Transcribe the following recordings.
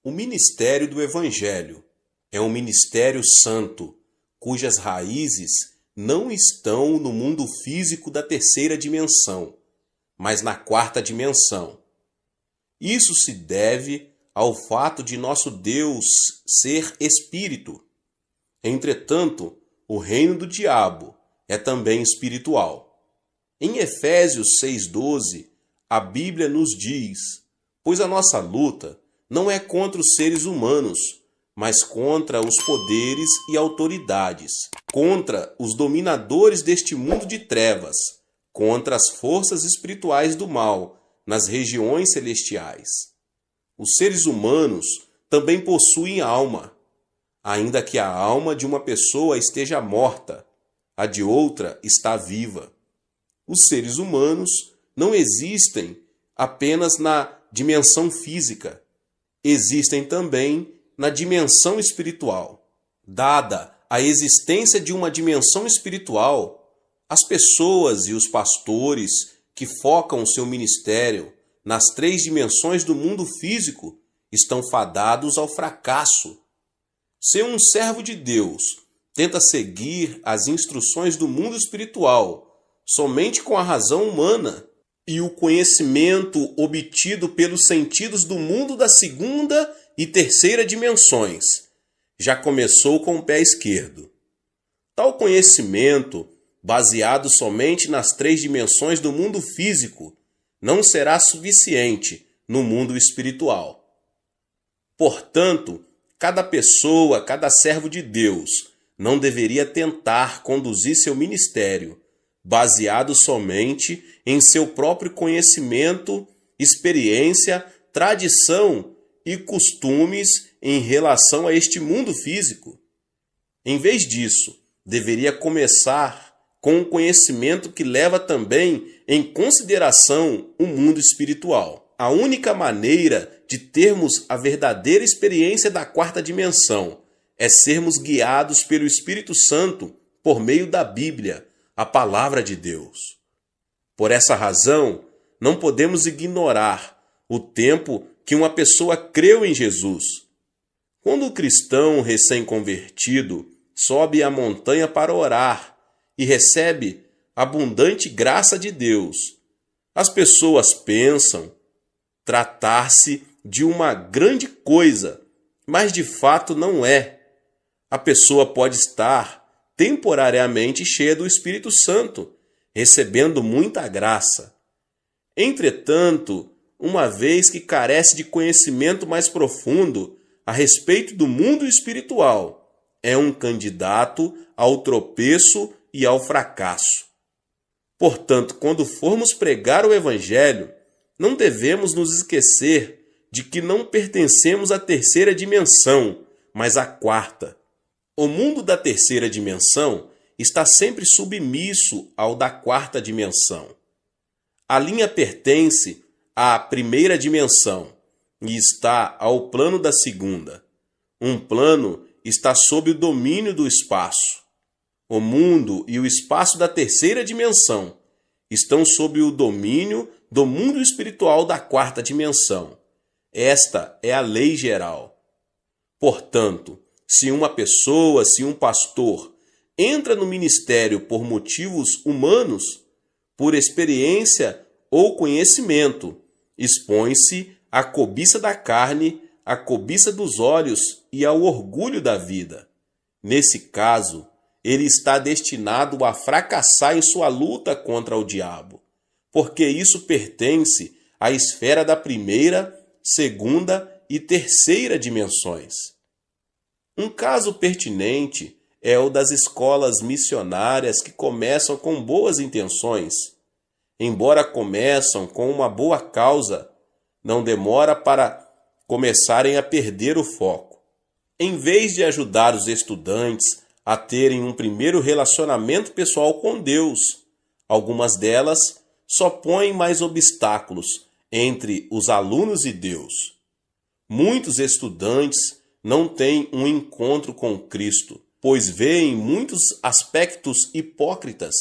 O ministério do Evangelho é um ministério santo, cujas raízes não estão no mundo físico da terceira dimensão, mas na quarta dimensão. Isso se deve ao fato de nosso Deus ser espírito. Entretanto, o reino do diabo é também espiritual. Em Efésios 6,12, a Bíblia nos diz: pois a nossa luta não é contra os seres humanos, mas contra os poderes e autoridades, contra os dominadores deste mundo de trevas, contra as forças espirituais do mal nas regiões celestiais. Os seres humanos também possuem alma, ainda que a alma de uma pessoa esteja morta, a de outra está viva. Os seres humanos não existem apenas na dimensão física, existem também na dimensão espiritual. Dada a existência de uma dimensão espiritual, as pessoas e os pastores que focam o seu ministério nas três dimensões do mundo físico estão fadados ao fracasso. Se um servo de Deus tenta seguir as instruções do mundo espiritual somente com a razão humana e o conhecimento obtido pelos sentidos do mundo da segunda e terceira dimensões, já começou com o pé esquerdo. Tal conhecimento, baseado somente nas três dimensões do mundo físico, não será suficiente no mundo espiritual. Portanto, cada pessoa, cada servo de Deus, não deveria tentar conduzir seu ministério baseado somente em seu próprio conhecimento, experiência, tradição e costumes em relação a este mundo físico. Em vez disso, deveria começar com um conhecimento que leva também em consideração o mundo espiritual. A única maneira de termos a verdadeira experiência da quarta dimensão é sermos guiados pelo Espírito Santo por meio da Bíblia, a palavra de Deus. Por essa razão, não podemos ignorar o tempo que uma pessoa creu em Jesus. Quando o cristão recém-convertido sobe a montanha para orar e recebe abundante graça de Deus, as pessoas pensam tratar-se de uma grande coisa, mas de fato não é. A pessoa pode estar temporariamente cheia do Espírito Santo, recebendo muita graça. Entretanto, uma vez que carece de conhecimento mais profundo a respeito do mundo espiritual, é um candidato ao tropeço e ao fracasso. Portanto, quando formos pregar o Evangelho, não devemos nos esquecer de que não pertencemos à terceira dimensão, mas à quarta. O mundo da terceira dimensão está sempre submisso ao da quarta dimensão. A linha pertence à primeira dimensão e está ao plano da segunda. Um plano está sob o domínio do espaço. O mundo e o espaço da terceira dimensão estão sob o domínio do mundo espiritual da quarta dimensão. Esta é a lei geral. Portanto, se uma pessoa, se um pastor, entra no ministério por motivos humanos, por experiência ou conhecimento, expõe-se à cobiça da carne, à cobiça dos olhos e ao orgulho da vida. Nesse caso, ele está destinado a fracassar em sua luta contra o diabo, porque isso pertence à esfera da primeira, segunda e terceira dimensões. Um caso pertinente é o das escolas missionárias que começam com boas intenções. Embora começam com uma boa causa, não demora para começarem a perder o foco. Em vez de ajudar os estudantes a terem um primeiro relacionamento pessoal com Deus, algumas delas só põem mais obstáculos entre os alunos e Deus. Muitos estudantes não têm um encontro com Cristo, pois veem muitos aspectos hipócritas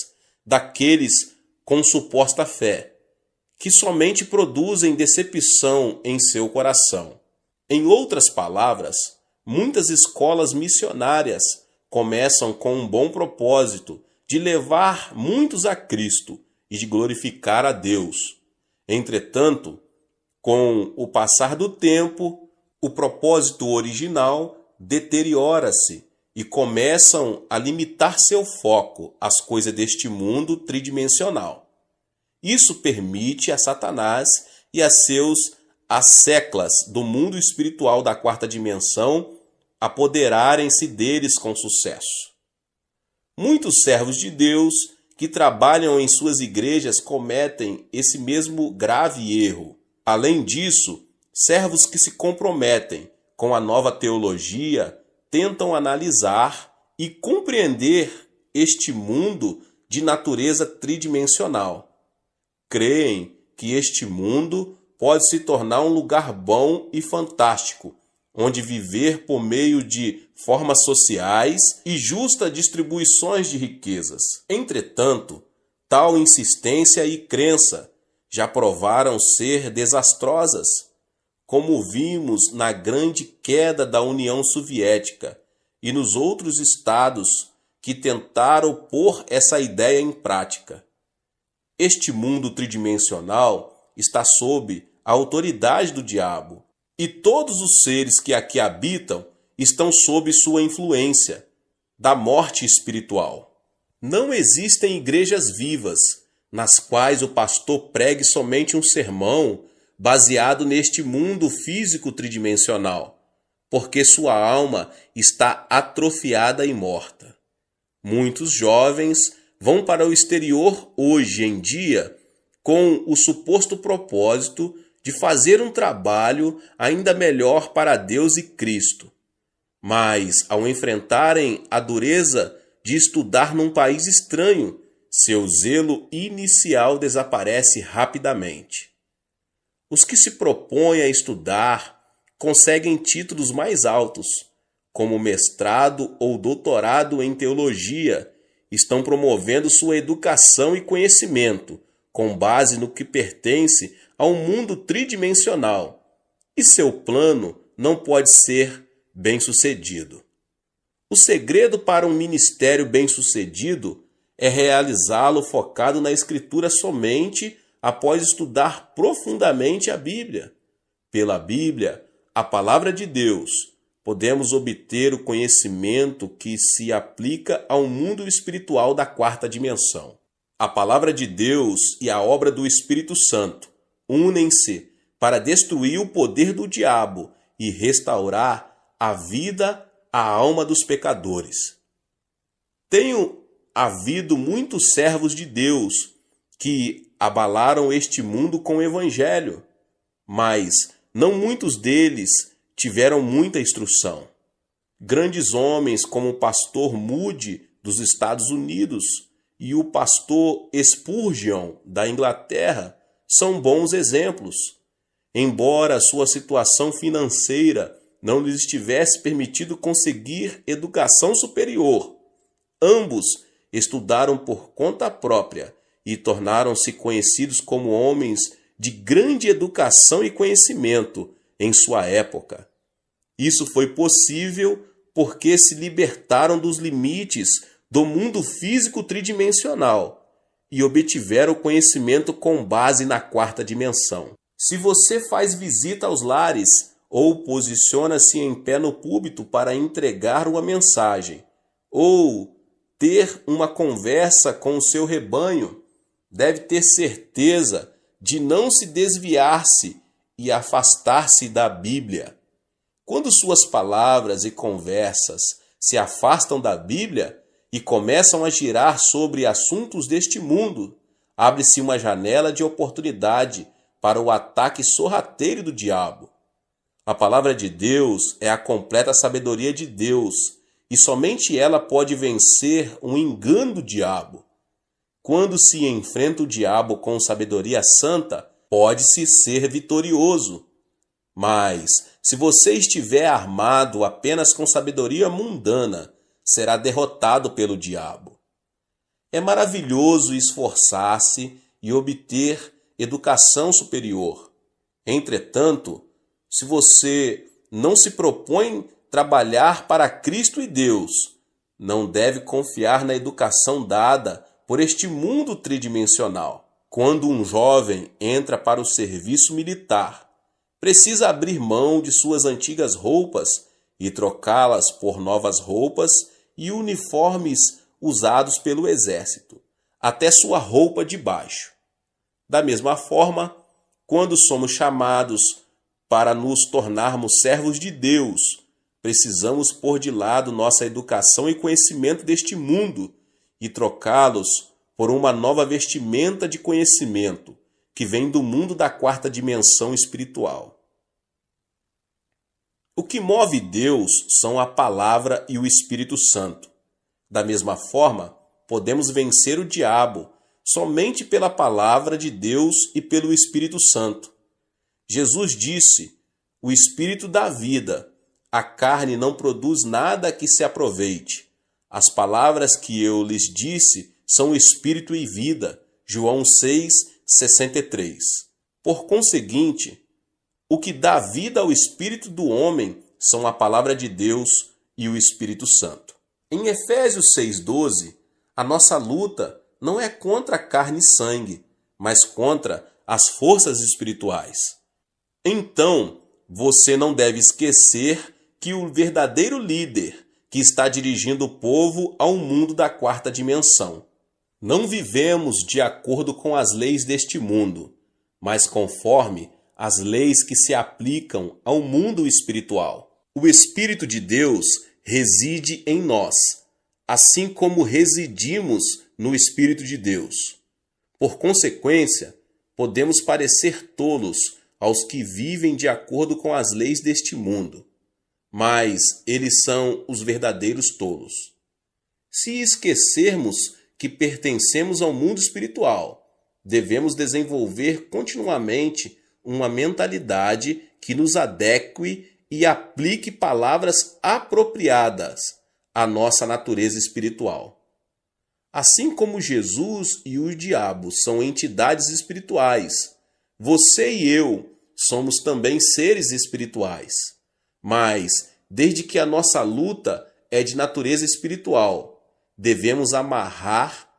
daqueles com suposta fé, que somente produzem decepção em seu coração. Em outras palavras, muitas escolas missionárias começam com um bom propósito de levar muitos a Cristo e de glorificar a Deus. Entretanto, com o passar do tempo, o propósito original deteriora-se e começam a limitar seu foco às coisas deste mundo tridimensional. Isso permite a Satanás e a seus asseclas do mundo espiritual da quarta dimensão apoderarem-se deles com sucesso. Muitos servos de Deus que trabalham em suas igrejas cometem esse mesmo grave erro. Além disso, servos que se comprometem com a nova teologia tentam analisar e compreender este mundo de natureza tridimensional. Creem que este mundo pode se tornar um lugar bom e fantástico, onde viver por meio de formas sociais e justas distribuições de riquezas. Entretanto, tal insistência e crença já provaram ser desastrosas, como vimos na grande queda da União Soviética e nos outros estados que tentaram pôr essa ideia em prática. Este mundo tridimensional está sob a autoridade do diabo, e todos os seres que aqui habitam estão sob sua influência, da morte espiritual. Não existem igrejas vivas, nas quais o pastor pregue somente um sermão baseado neste mundo físico tridimensional, porque sua alma está atrofiada e morta. Muitos jovens vão para o exterior hoje em dia com o suposto propósito de fazer um trabalho ainda melhor para Deus e Cristo. Mas, ao enfrentarem a dureza de estudar num país estranho, seu zelo inicial desaparece rapidamente. Os que se propõem a estudar conseguem títulos mais altos, como mestrado ou doutorado em teologia, estão promovendo sua educação e conhecimento com base no que pertence ao mundo tridimensional, e seu plano não pode ser bem-sucedido. O segredo para um ministério bem-sucedido é realizá-lo focado na Escritura somente após estudar profundamente a Bíblia. Pela Bíblia, a palavra de Deus, podemos obter o conhecimento que se aplica ao mundo espiritual da quarta dimensão. A palavra de Deus e a obra do Espírito Santo unem-se para destruir o poder do diabo e restaurar a vida à alma dos pecadores. Tenho havido muitos servos de Deus que abalaram este mundo com o Evangelho, mas não muitos deles tiveram muita instrução. Grandes homens como o pastor Moody dos Estados Unidos e o pastor Spurgeon da Inglaterra são bons exemplos. Embora sua situação financeira não lhes tivesse permitido conseguir educação superior, ambos estudaram por conta própria e tornaram-se conhecidos como homens de grande educação e conhecimento em sua época. Isso foi possível porque se libertaram dos limites do mundo físico tridimensional e obtiveram conhecimento com base na quarta dimensão. Se você faz visita aos lares ou posiciona-se em pé no púlpito para entregar uma mensagem, ou ter uma conversa com o seu rebanho, deve ter certeza de não se desviar-se e afastar-se da Bíblia. Quando suas palavras e conversas se afastam da Bíblia e começam a girar sobre assuntos deste mundo, abre-se uma janela de oportunidade para o ataque sorrateiro do diabo. A palavra de Deus é a completa sabedoria de Deus, e somente ela pode vencer um engano do diabo. Quando se enfrenta o diabo com sabedoria santa, pode-se ser vitorioso. Mas, se você estiver armado apenas com sabedoria mundana, será derrotado pelo diabo. É maravilhoso esforçar-se e obter educação superior. Entretanto, se você não se propõe trabalhar para Cristo e Deus, não deve confiar na educação dada por este mundo tridimensional. Quando um jovem entra para o serviço militar, precisa abrir mão de suas antigas roupas e trocá-las por novas roupas e uniformes usados pelo exército, até sua roupa de baixo. Da mesma forma, quando somos chamados para nos tornarmos servos de Deus, precisamos pôr de lado nossa educação e conhecimento deste mundo e trocá-los por uma nova vestimenta de conhecimento que vem do mundo da quarta dimensão espiritual. O que move Deus são a palavra e o Espírito Santo. Da mesma forma, podemos vencer o diabo somente pela palavra de Deus e pelo Espírito Santo. Jesus disse: "O Espírito dá vida, a carne não produz nada que se aproveite. As palavras que eu lhes disse são espírito e vida." João 6:63. Por conseguinte, o que dá vida ao espírito do homem são a palavra de Deus e o Espírito Santo. Em Efésios 6:12, a nossa luta não é contra carne e sangue, mas contra as forças espirituais. Então, você não deve esquecer que o verdadeiro líder que está dirigindo o povo ao mundo da quarta dimensão. Não vivemos de acordo com as leis deste mundo, mas conforme as leis que se aplicam ao mundo espiritual. O Espírito de Deus reside em nós, assim como residimos no Espírito de Deus. Por consequência, podemos parecer tolos aos que vivem de acordo com as leis deste mundo, mas eles são os verdadeiros tolos. Se esquecermos que pertencemos ao mundo espiritual, devemos desenvolver continuamente uma mentalidade que nos adeque e aplique palavras apropriadas à nossa natureza espiritual. Assim como Jesus e o diabo são entidades espirituais, você e eu somos também seres espirituais. Mas, desde que a nossa luta é de natureza espiritual, devemos amarrar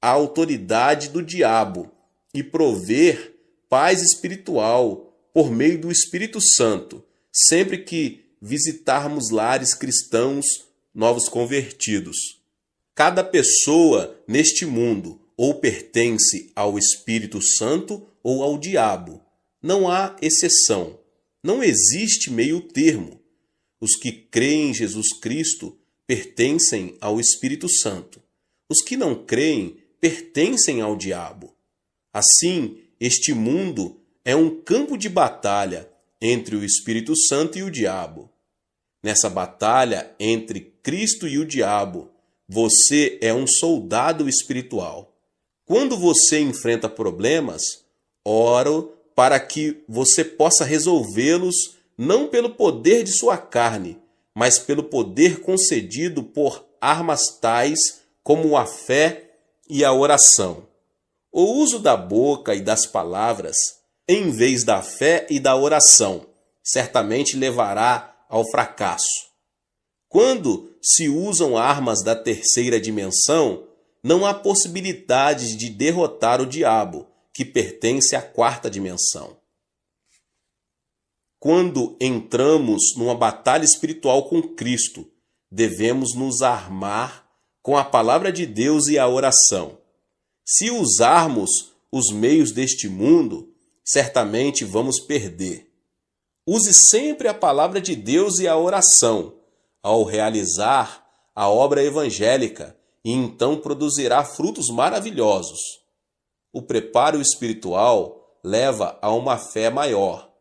a autoridade do diabo e prover paz espiritual por meio do Espírito Santo, sempre que visitarmos lares cristãos novos convertidos. Cada pessoa neste mundo ou pertence ao Espírito Santo ou ao diabo. Não há exceção. Não existe meio termo. Os que creem em Jesus Cristo pertencem ao Espírito Santo. Os que não creem pertencem ao diabo. Assim, este mundo é um campo de batalha entre o Espírito Santo e o diabo. Nessa batalha entre Cristo e o diabo, você é um soldado espiritual. Quando você enfrenta problemas, oro para que você possa resolvê-los não pelo poder de sua carne, mas pelo poder concedido por armas tais como a fé e a oração. O uso da boca e das palavras, em vez da fé e da oração, certamente levará ao fracasso. Quando se usam armas da terceira dimensão, não há possibilidade de derrotar o diabo, que pertence à quarta dimensão. Quando entramos numa batalha espiritual com Cristo, devemos nos armar com a palavra de Deus e a oração. Se usarmos os meios deste mundo, certamente vamos perder. Use sempre a palavra de Deus e a oração ao realizar a obra evangélica e então produzirá frutos maravilhosos. O preparo espiritual leva a uma fé maior.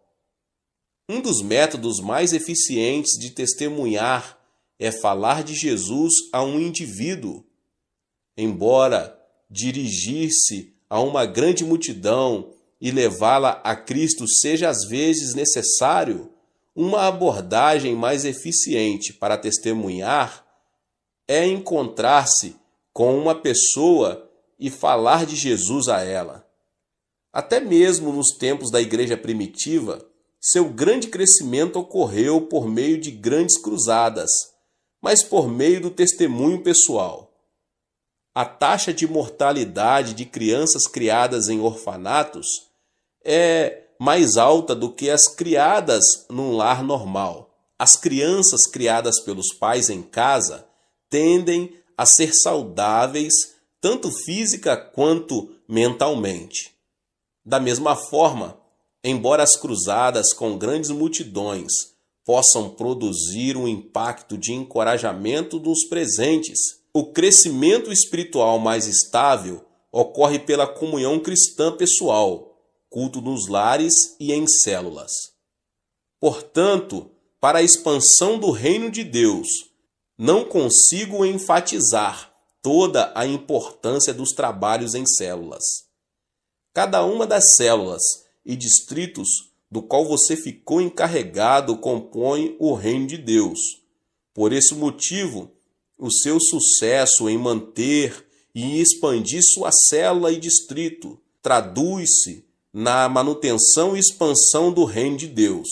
Um dos métodos mais eficientes de testemunhar é falar de Jesus a um indivíduo. Embora dirigir-se a uma grande multidão e levá-la a Cristo seja às vezes necessário, uma abordagem mais eficiente para testemunhar é encontrar-se com uma pessoa e falar de Jesus a ela. Até mesmo nos tempos da igreja primitiva, seu grande crescimento ocorreu por meio de grandes cruzadas, mas por meio do testemunho pessoal. A taxa de mortalidade de crianças criadas em orfanatos é mais alta do que as criadas num lar normal. As crianças criadas pelos pais em casa tendem a ser saudáveis tanto física quanto mentalmente. Da mesma forma, embora as cruzadas com grandes multidões possam produzir um impacto de encorajamento dos presentes, o crescimento espiritual mais estável ocorre pela comunhão cristã pessoal, culto nos lares e em células. Portanto, para a expansão do reino de Deus, não consigo enfatizar toda a importância dos trabalhos em células. Cada uma das células e distritos do qual você ficou encarregado compõe o reino de Deus. Por esse motivo, o seu sucesso em manter e expandir sua célula e distrito traduz-se na manutenção e expansão do reino de Deus.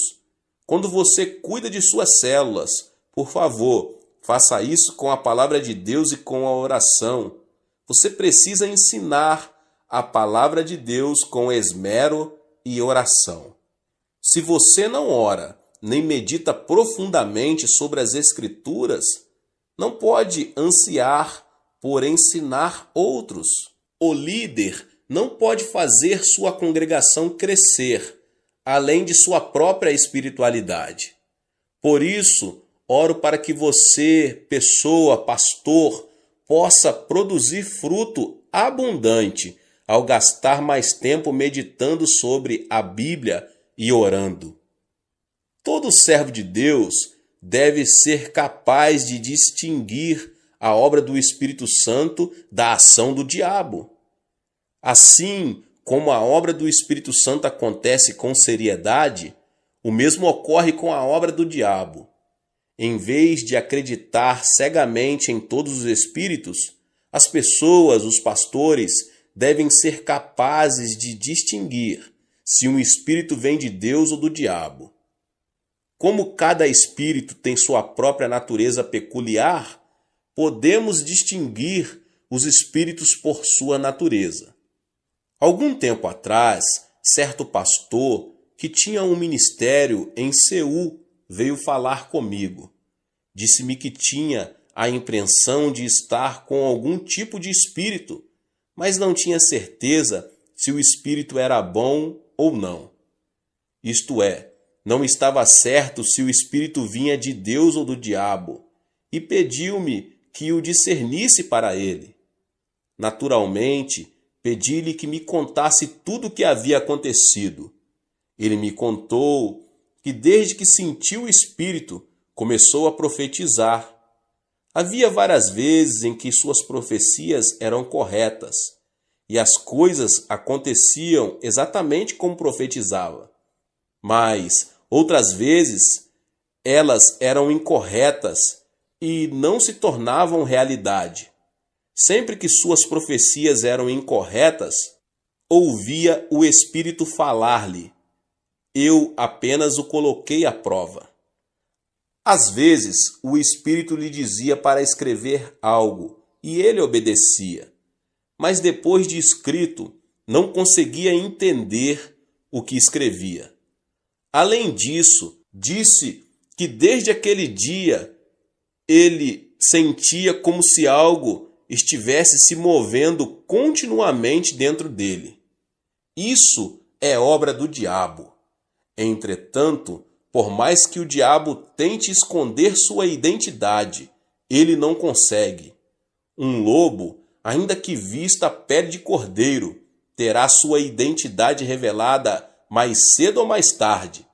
Quando você cuida de suas células, por favor, faça isso com a palavra de Deus e com a oração. Você precisa ensinar a palavra de Deus com esmero e oração. Se você não ora, nem medita profundamente sobre as Escrituras, não pode ansiar por ensinar outros. O líder não pode fazer sua congregação crescer, além de sua própria espiritualidade. Por isso, oro para que você, pessoa, pastor, possa produzir fruto abundante ao gastar mais tempo meditando sobre a Bíblia e orando. Todo servo de Deus deve ser capaz de distinguir a obra do Espírito Santo da ação do diabo. Assim como a obra do Espírito Santo acontece com seriedade, o mesmo ocorre com a obra do diabo. Em vez de acreditar cegamente em todos os espíritos, as pessoas, os pastores, devem ser capazes de distinguir se um espírito vem de Deus ou do diabo. Como cada espírito tem sua própria natureza peculiar, podemos distinguir os espíritos por sua natureza. Algum tempo atrás, certo pastor que tinha um ministério em Seul veio falar comigo. Disse-me que tinha a impressão de estar com algum tipo de espírito, mas não tinha certeza se o espírito era bom ou não. Isto é, não estava certo se o espírito vinha de Deus ou do diabo, e pediu-me que o discernisse para ele. Naturalmente, pedi-lhe que me contasse tudo o que havia acontecido. Ele me contou que desde que sentiu o espírito, começou a profetizar. Havia várias vezes em que suas profecias eram corretas, e as coisas aconteciam exatamente como profetizava. Mas, outras vezes, elas eram incorretas e não se tornavam realidade. Sempre que suas profecias eram incorretas, ouvia o Espírito falar-lhe. Eu apenas o coloquei à prova. Às vezes, o Espírito lhe dizia para escrever algo, e ele obedecia. Mas depois de escrito, não conseguia entender o que escrevia. Além disso, disse que desde aquele dia ele sentia como se algo estivesse se movendo continuamente dentro dele. Isso é obra do diabo. Entretanto, por mais que o diabo tente esconder sua identidade, ele não consegue. Um lobo, ainda que vista a pele de cordeiro, terá sua identidade revelada mais cedo ou mais tarde.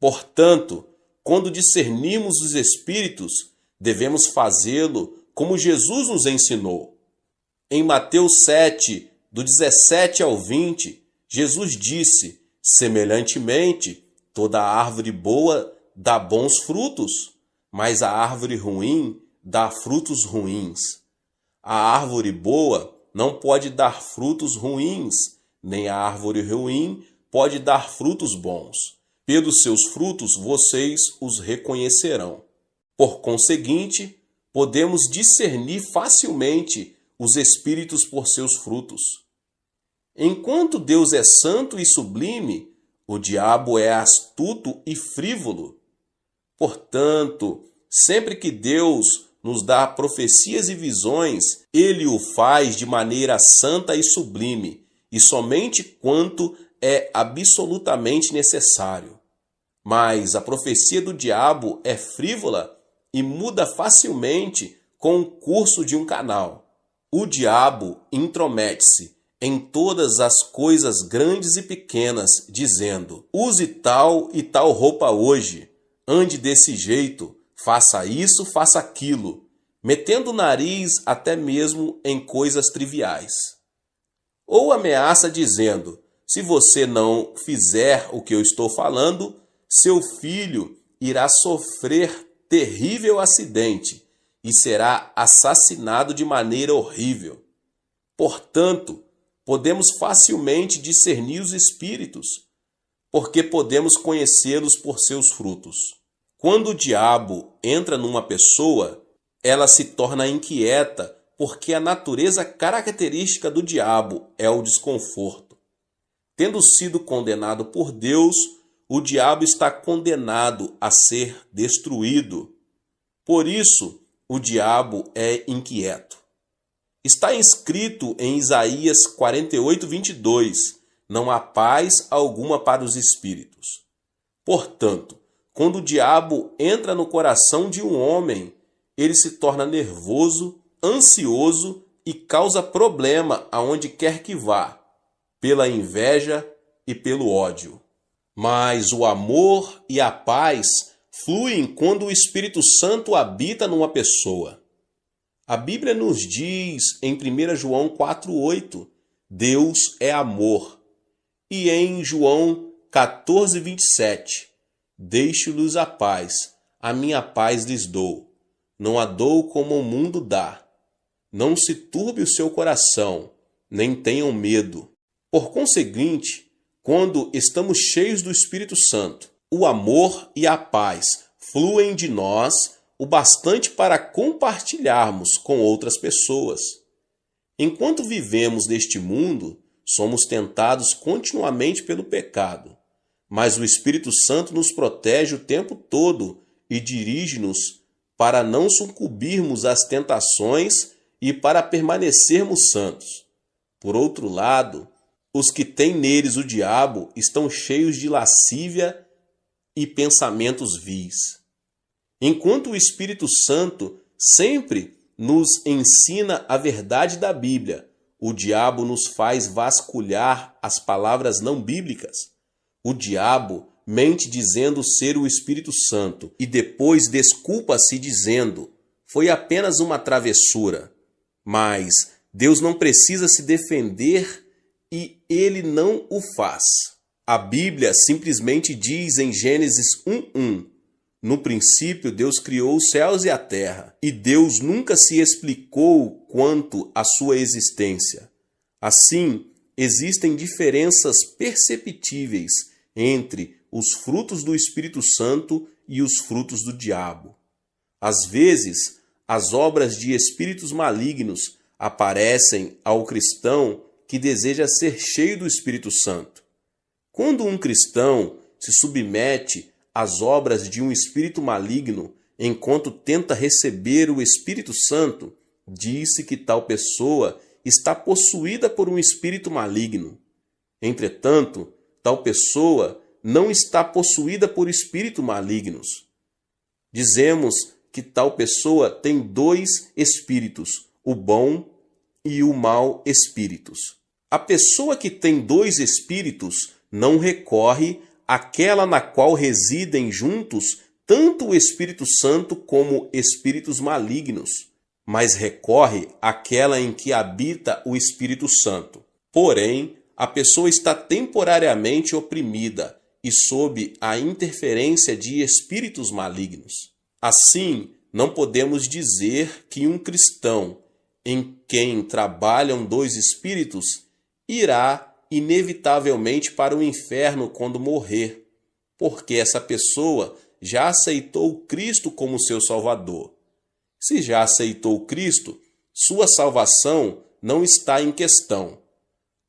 Portanto, quando discernimos os espíritos, devemos fazê-lo como Jesus nos ensinou. Em Mateus 7, do 17 ao 20, Jesus disse: semelhantemente, toda árvore boa dá bons frutos, mas a árvore ruim dá frutos ruins. A árvore boa não pode dar frutos ruins, nem a árvore ruim pode dar frutos bons. Pelos seus frutos vocês os reconhecerão. Por conseguinte, podemos discernir facilmente os espíritos por seus frutos. Enquanto Deus é santo e sublime, o diabo é astuto e frívolo. Portanto, sempre que Deus nos dá profecias e visões, ele o faz de maneira santa e sublime, e somente quanto é absolutamente necessário. Mas a profecia do diabo é frívola e muda facilmente com o curso de um canal. O diabo intromete-se em todas as coisas grandes e pequenas, dizendo: use tal e tal roupa hoje, ande desse jeito, faça isso, faça aquilo, metendo o nariz até mesmo em coisas triviais. Ou ameaça dizendo: se você não fizer o que eu estou falando, seu filho irá sofrer terrível acidente e será assassinado de maneira horrível. Portanto, podemos facilmente discernir os espíritos, porque podemos conhecê-los por seus frutos. Quando o diabo entra numa pessoa, ela se torna inquieta, porque a natureza característica do diabo é o desconforto. Tendo sido condenado por Deus, o diabo está condenado a ser destruído. Por isso, o diabo é inquieto. Está escrito em Isaías 48:22, não há paz alguma para os espíritos. Portanto, quando o diabo entra no coração de um homem, ele se torna nervoso, ansioso e causa problema aonde quer que vá, pela inveja e pelo ódio. Mas o amor e a paz fluem quando o Espírito Santo habita numa pessoa. A Bíblia nos diz em 1 João 4:8, Deus é amor. E em João 14:27, deixo-lhes a paz, a minha paz lhes dou. Não a dou como o mundo dá. Não se turbe o seu coração, nem tenham medo. Por conseguinte, quando estamos cheios do Espírito Santo, o amor e a paz fluem de nós o bastante para compartilharmos com outras pessoas. Enquanto vivemos neste mundo, somos tentados continuamente pelo pecado, mas o Espírito Santo nos protege o tempo todo e dirige-nos para não sucumbirmos às tentações e para permanecermos santos. Por outro lado, os que têm neles o diabo estão cheios de lascívia e pensamentos vis. Enquanto o Espírito Santo sempre nos ensina a verdade da Bíblia, o diabo nos faz vasculhar as palavras não bíblicas. O diabo mente dizendo ser o Espírito Santo e depois desculpa-se dizendo: foi apenas uma travessura. Mas Deus não precisa se defender e ele não o faz. A Bíblia simplesmente diz em Gênesis 1:1: no princípio Deus criou os céus e a terra, e Deus nunca se explicou quanto à sua existência. Assim, existem diferenças perceptíveis entre os frutos do Espírito Santo e os frutos do diabo. Às vezes, as obras de espíritos malignos aparecem ao cristão que deseja ser cheio do Espírito Santo. Quando um cristão se submete às obras de um espírito maligno enquanto tenta receber o Espírito Santo, diz-se que tal pessoa está possuída por um espírito maligno. Entretanto, tal pessoa não está possuída por espíritos malignos. Dizemos que tal pessoa tem dois espíritos, o bom e o mau espíritos. A pessoa que tem dois espíritos não recorre àquela na qual residem juntos tanto o Espírito Santo como espíritos malignos, mas recorre àquela em que habita o Espírito Santo. Porém, a pessoa está temporariamente oprimida e sob a interferência de espíritos malignos. Assim, não podemos dizer que um cristão em quem trabalham dois espíritos irá inevitavelmente para o inferno quando morrer, porque essa pessoa já aceitou Cristo como seu Salvador. Se já aceitou Cristo, sua salvação não está em questão.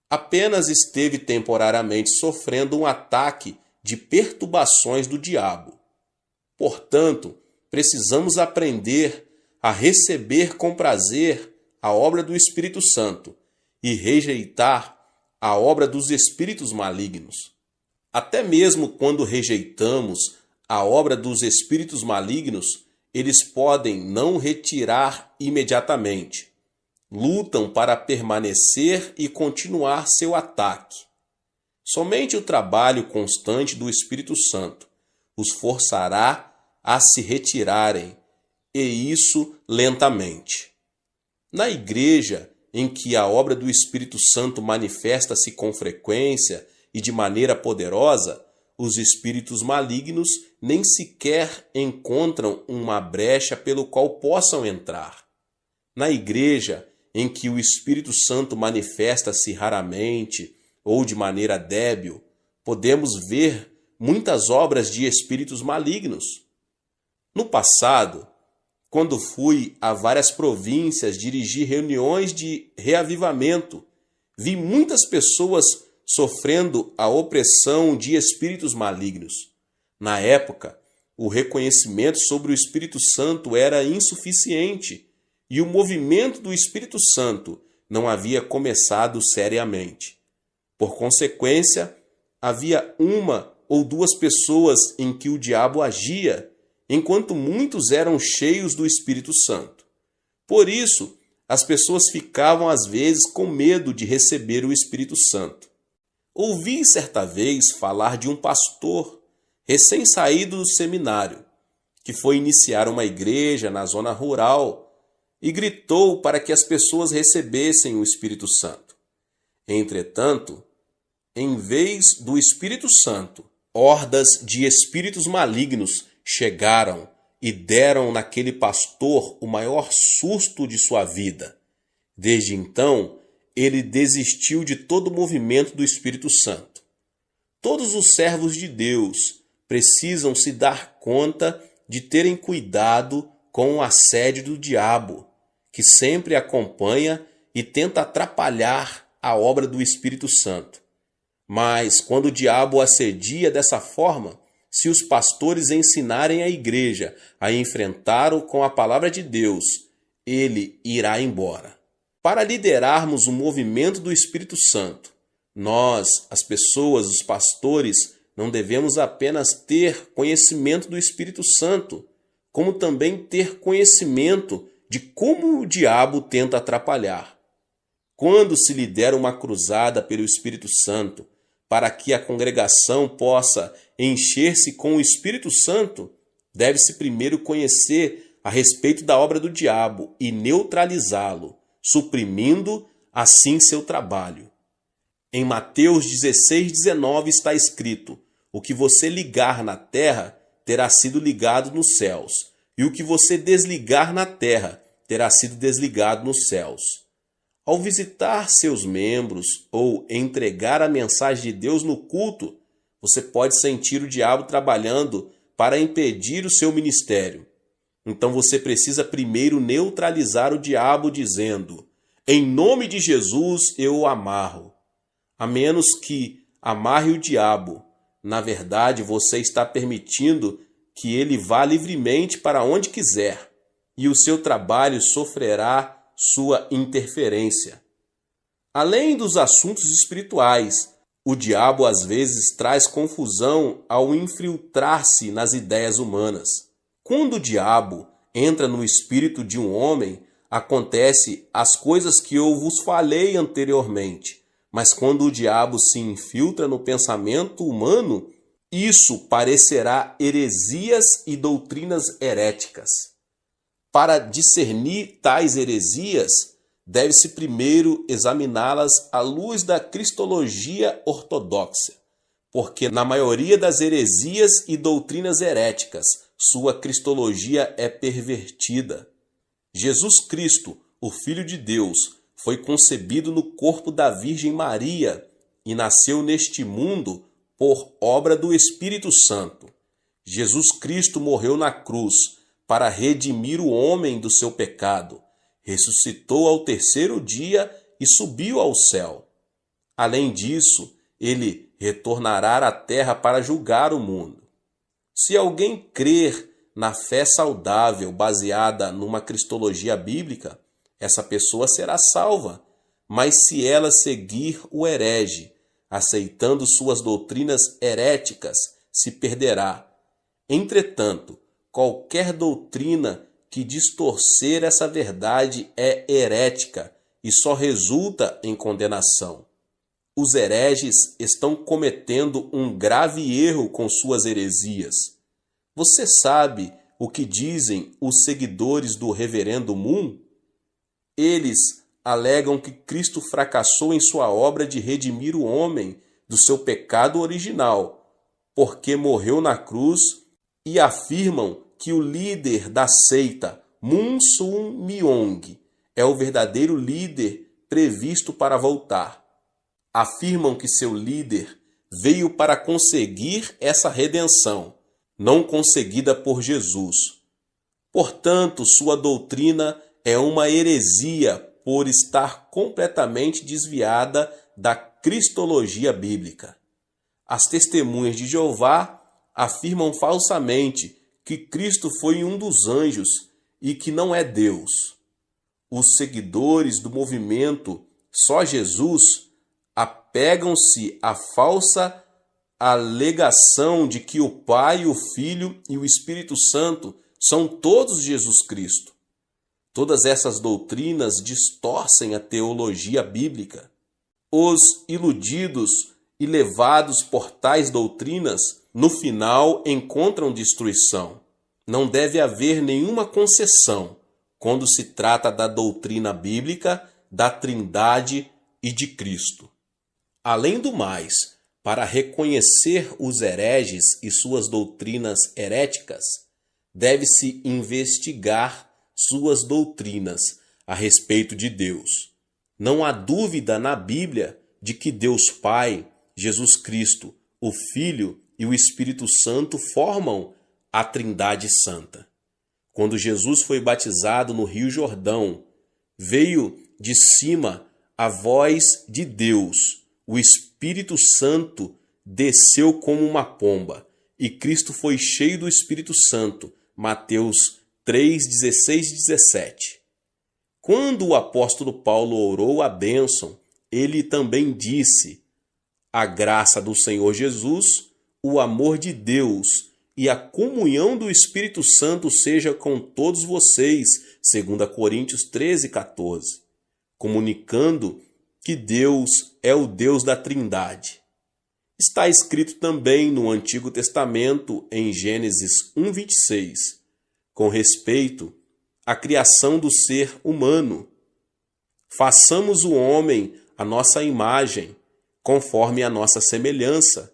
Apenas esteve temporariamente sofrendo um ataque de perturbações do diabo. Portanto, precisamos aprender a receber com prazer a obra do Espírito Santo e rejeitar a obra dos espíritos malignos. Até mesmo quando rejeitamos a obra dos espíritos malignos, eles podem não retirar imediatamente. Lutam para permanecer e continuar seu ataque. Somente o trabalho constante do Espírito Santo os forçará a se retirarem, e isso lentamente. Na igreja em que a obra do Espírito Santo manifesta-se com frequência e de maneira poderosa, os espíritos malignos nem sequer encontram uma brecha pelo qual possam entrar. Na igreja em que o Espírito Santo manifesta-se raramente ou de maneira débil, podemos ver muitas obras de espíritos malignos. No passado, quando fui a várias províncias dirigir reuniões de reavivamento, vi muitas pessoas sofrendo a opressão de espíritos malignos. Na época, o reconhecimento sobre o Espírito Santo era insuficiente e o movimento do Espírito Santo não havia começado seriamente. Por consequência, havia uma ou duas pessoas em que o diabo agia, enquanto muitos eram cheios do Espírito Santo. Por isso, as pessoas ficavam às vezes com medo de receber o Espírito Santo. Ouvi certa vez falar de um pastor recém-saído do seminário, que foi iniciar uma igreja na zona rural e gritou para que as pessoas recebessem o Espírito Santo. Entretanto, em vez do Espírito Santo, hordas de espíritos malignos chegaram e deram naquele pastor o maior susto de sua vida. Desde então, ele desistiu de todo o movimento do Espírito Santo. Todos os servos de Deus precisam se dar conta de terem cuidado com o assédio do diabo, que sempre acompanha e tenta atrapalhar a obra do Espírito Santo. Mas quando o diabo assedia dessa forma, se os pastores ensinarem a igreja a enfrentá-lo com a palavra de Deus, ele irá embora. Para liderarmos o movimento do Espírito Santo, nós, as pessoas, os pastores, não devemos apenas ter conhecimento do Espírito Santo, como também ter conhecimento de como o diabo tenta atrapalhar. Quando se lidera uma cruzada pelo Espírito Santo, para que a congregação possa encher-se com o Espírito Santo, deve-se primeiro conhecer a respeito da obra do diabo e neutralizá-lo, suprimindo assim seu trabalho. Em Mateus 16:19 está escrito: o que você ligar na terra terá sido ligado nos céus, e o que você desligar na terra terá sido desligado nos céus. Ao visitar seus membros ou entregar a mensagem de Deus no culto, você pode sentir o diabo trabalhando para impedir o seu ministério. Então você precisa primeiro neutralizar o diabo dizendo: em nome de Jesus eu o amarro. A menos que amarre o diabo, na verdade você está permitindo que ele vá livremente para onde quiser, e o seu trabalho sofrerá sua interferência. Além dos assuntos espirituais, o diabo às vezes traz confusão ao infiltrar-se nas ideias humanas. Quando o diabo entra no espírito de um homem, acontece as coisas que eu vos falei anteriormente. Mas quando o diabo se infiltra no pensamento humano, isso parecerá heresias e doutrinas heréticas. Para discernir tais heresias, deve-se primeiro examiná-las à luz da cristologia ortodoxa, porque na maioria das heresias e doutrinas heréticas, sua cristologia é pervertida. Jesus Cristo, o Filho de Deus, foi concebido no corpo da Virgem Maria e nasceu neste mundo por obra do Espírito Santo. Jesus Cristo morreu na cruz para redimir o homem do seu pecado, ressuscitou ao terceiro dia e subiu ao céu. Além disso, ele retornará à terra para julgar o mundo. Se alguém crer na fé saudável baseada numa cristologia bíblica, essa pessoa será salva. Mas se ela seguir o herege, aceitando suas doutrinas heréticas, se perderá. Entretanto, qualquer doutrina que distorcer essa verdade é herética e só resulta em condenação. Os hereges estão cometendo um grave erro com suas heresias. Você sabe o que dizem os seguidores do Reverendo Moon? Eles alegam que Cristo fracassou em sua obra de redimir o homem do seu pecado original, porque morreu na cruz, e afirmam que o líder da seita, Moon Sun Myung, é o verdadeiro líder previsto para voltar. Afirmam que seu líder veio para conseguir essa redenção, não conseguida por Jesus. Portanto, sua doutrina é uma heresia por estar completamente desviada da cristologia bíblica. As testemunhas de Jeová afirmam falsamente que Cristo foi um dos anjos e que não é Deus. Os seguidores do movimento Só Jesus apegam-se à falsa alegação de que o Pai, o Filho e o Espírito Santo são todos Jesus Cristo. Todas essas doutrinas distorcem a teologia bíblica. Os iludidos e levados por tais doutrinas, no final encontram destruição. Não deve haver nenhuma concessão quando se trata da doutrina bíblica, da Trindade e de Cristo. Além do mais, para reconhecer os hereges e suas doutrinas heréticas, deve-se investigar suas doutrinas a respeito de Deus. Não há dúvida na Bíblia de que Deus Pai, Jesus Cristo, o Filho e o Espírito Santo formam a Trindade Santa. Quando Jesus foi batizado no Rio Jordão, veio de cima a voz de Deus. O Espírito Santo desceu como uma pomba e Cristo foi cheio do Espírito Santo. Mateus 3, 16 e 17. Quando o apóstolo Paulo orou a bênção, ele também disse: a graça do Senhor Jesus, o amor de Deus e a comunhão do Espírito Santo seja com todos vocês, 2 Coríntios 13, 14, comunicando que Deus é o Deus da Trindade. Está escrito também no Antigo Testamento, em Gênesis 1, 26, com respeito à criação do ser humano. Façamos o homem à nossa imagem, conforme a nossa semelhança.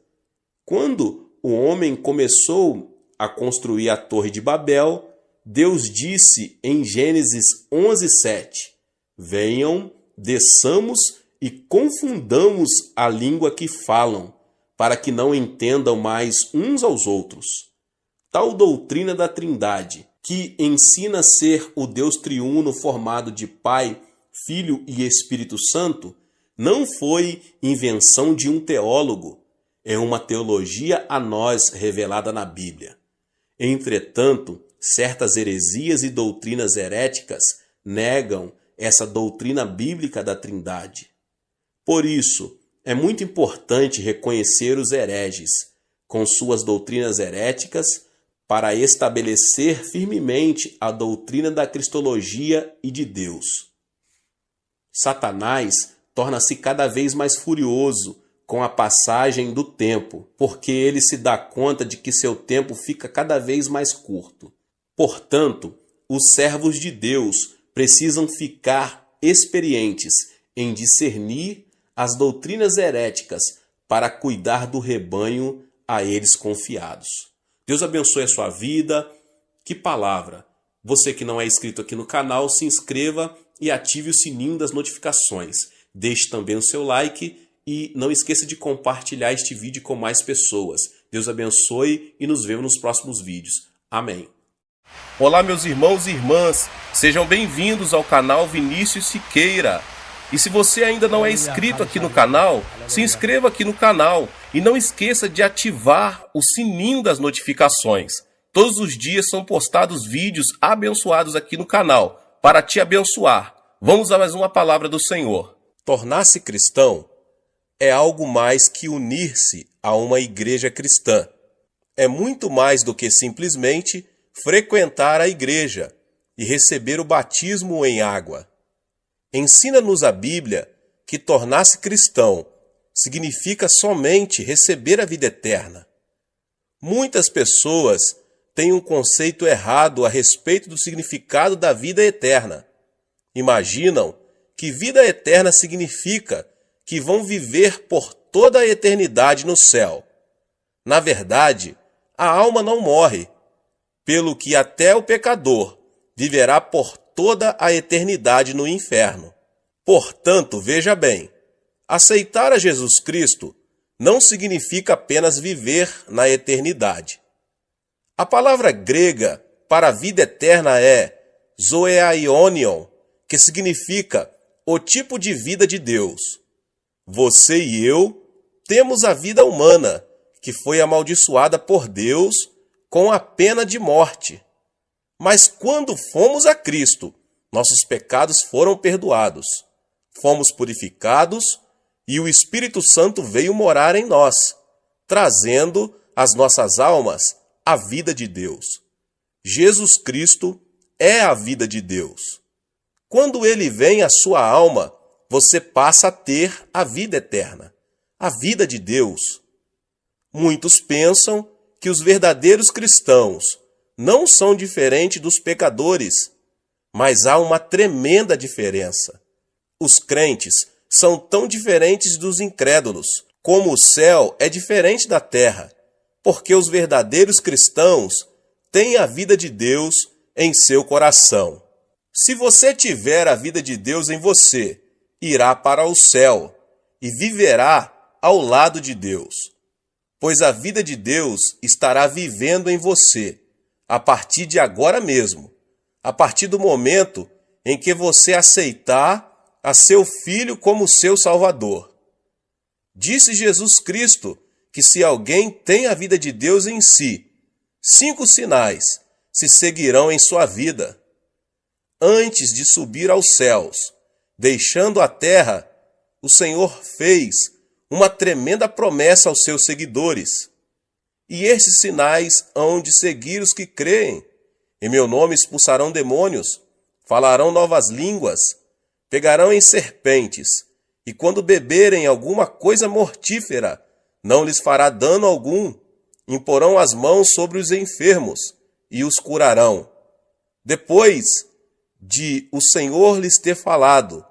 Quando o homem começou a construir a Torre de Babel, Deus disse em Gênesis 11, 7, venham, desçamos e confundamos a língua que falam, para que não entendam mais uns aos outros. Tal doutrina da Trindade, que ensina ser o Deus triuno formado de Pai, Filho e Espírito Santo, não foi invenção de um teólogo, é uma teologia a nós revelada na Bíblia. Entretanto, certas heresias e doutrinas heréticas negam essa doutrina bíblica da Trindade. Por isso, é muito importante reconhecer os hereges, com suas doutrinas heréticas, para estabelecer firmemente a doutrina da cristologia e de Deus. Satanás torna-se cada vez mais furioso com a passagem do tempo, porque ele se dá conta de que seu tempo fica cada vez mais curto. Portanto, os servos de Deus precisam ficar experientes em discernir as doutrinas heréticas para cuidar do rebanho a eles confiados. Deus abençoe a sua vida. Que palavra! Você que não é inscrito aqui no canal, se inscreva e ative o sininho das notificações. Deixe também o seu like E não esqueça de compartilhar este vídeo com mais pessoas. Deus abençoe e nos vemos nos próximos vídeos. Amém. Olá, meus irmãos e irmãs, sejam bem-vindos ao canal Vinícius Siqueira. E se você ainda não é inscrito aqui no canal, se inscreva aqui no canal e não esqueça de ativar o sininho das notificações. Todos os dias são postados vídeos abençoados aqui no canal para te abençoar. Vamos a mais uma palavra do Senhor. Tornar-se cristão é algo mais que unir-se a uma igreja cristã. É muito mais do que simplesmente frequentar a igreja e receber o batismo em água. Ensina-nos a Bíblia que tornar-se cristão significa somente receber a vida eterna. Muitas pessoas têm um conceito errado a respeito do significado da vida eterna. Imaginam que vida eterna significa que vão viver por toda a eternidade no céu. Na verdade, a alma não morre, pelo que até o pecador viverá por toda a eternidade no inferno. Portanto, veja bem, aceitar a Jesus Cristo não significa apenas viver na eternidade. A palavra grega para a vida eterna é zoeaionion, que significa o tipo de vida de Deus. Você e eu temos a vida humana, que foi amaldiçoada por Deus com a pena de morte. Mas quando fomos a Cristo, nossos pecados foram perdoados, fomos purificados e o Espírito Santo veio morar em nós, trazendo às nossas almas a vida de Deus. Jesus Cristo é a vida de Deus. Quando Ele vem à sua alma, você passa a ter a vida eterna, a vida de Deus. Muitos pensam que os verdadeiros cristãos não são diferentes dos pecadores, mas há uma tremenda diferença. Os crentes são tão diferentes dos incrédulos, como o céu é diferente da terra, porque os verdadeiros cristãos têm a vida de Deus em seu coração. Se você tiver a vida de Deus em você, irá para o céu e viverá ao lado de Deus, pois a vida de Deus estará vivendo em você a partir de agora mesmo, a partir do momento em que você aceitar a seu Filho como seu Salvador. Disse Jesus Cristo que se alguém tem a vida de Deus em si, 5 sinais se seguirão em sua vida. Antes de subir aos céus, deixando a terra, o Senhor fez uma tremenda promessa aos seus seguidores. E estes sinais hão de seguir os que creem. Em meu nome expulsarão demônios, falarão novas línguas, pegarão em serpentes, e quando beberem alguma coisa mortífera, não lhes fará dano algum. Imporão as mãos sobre os enfermos, e os curarão. Depois de o Senhor lhes ter falado,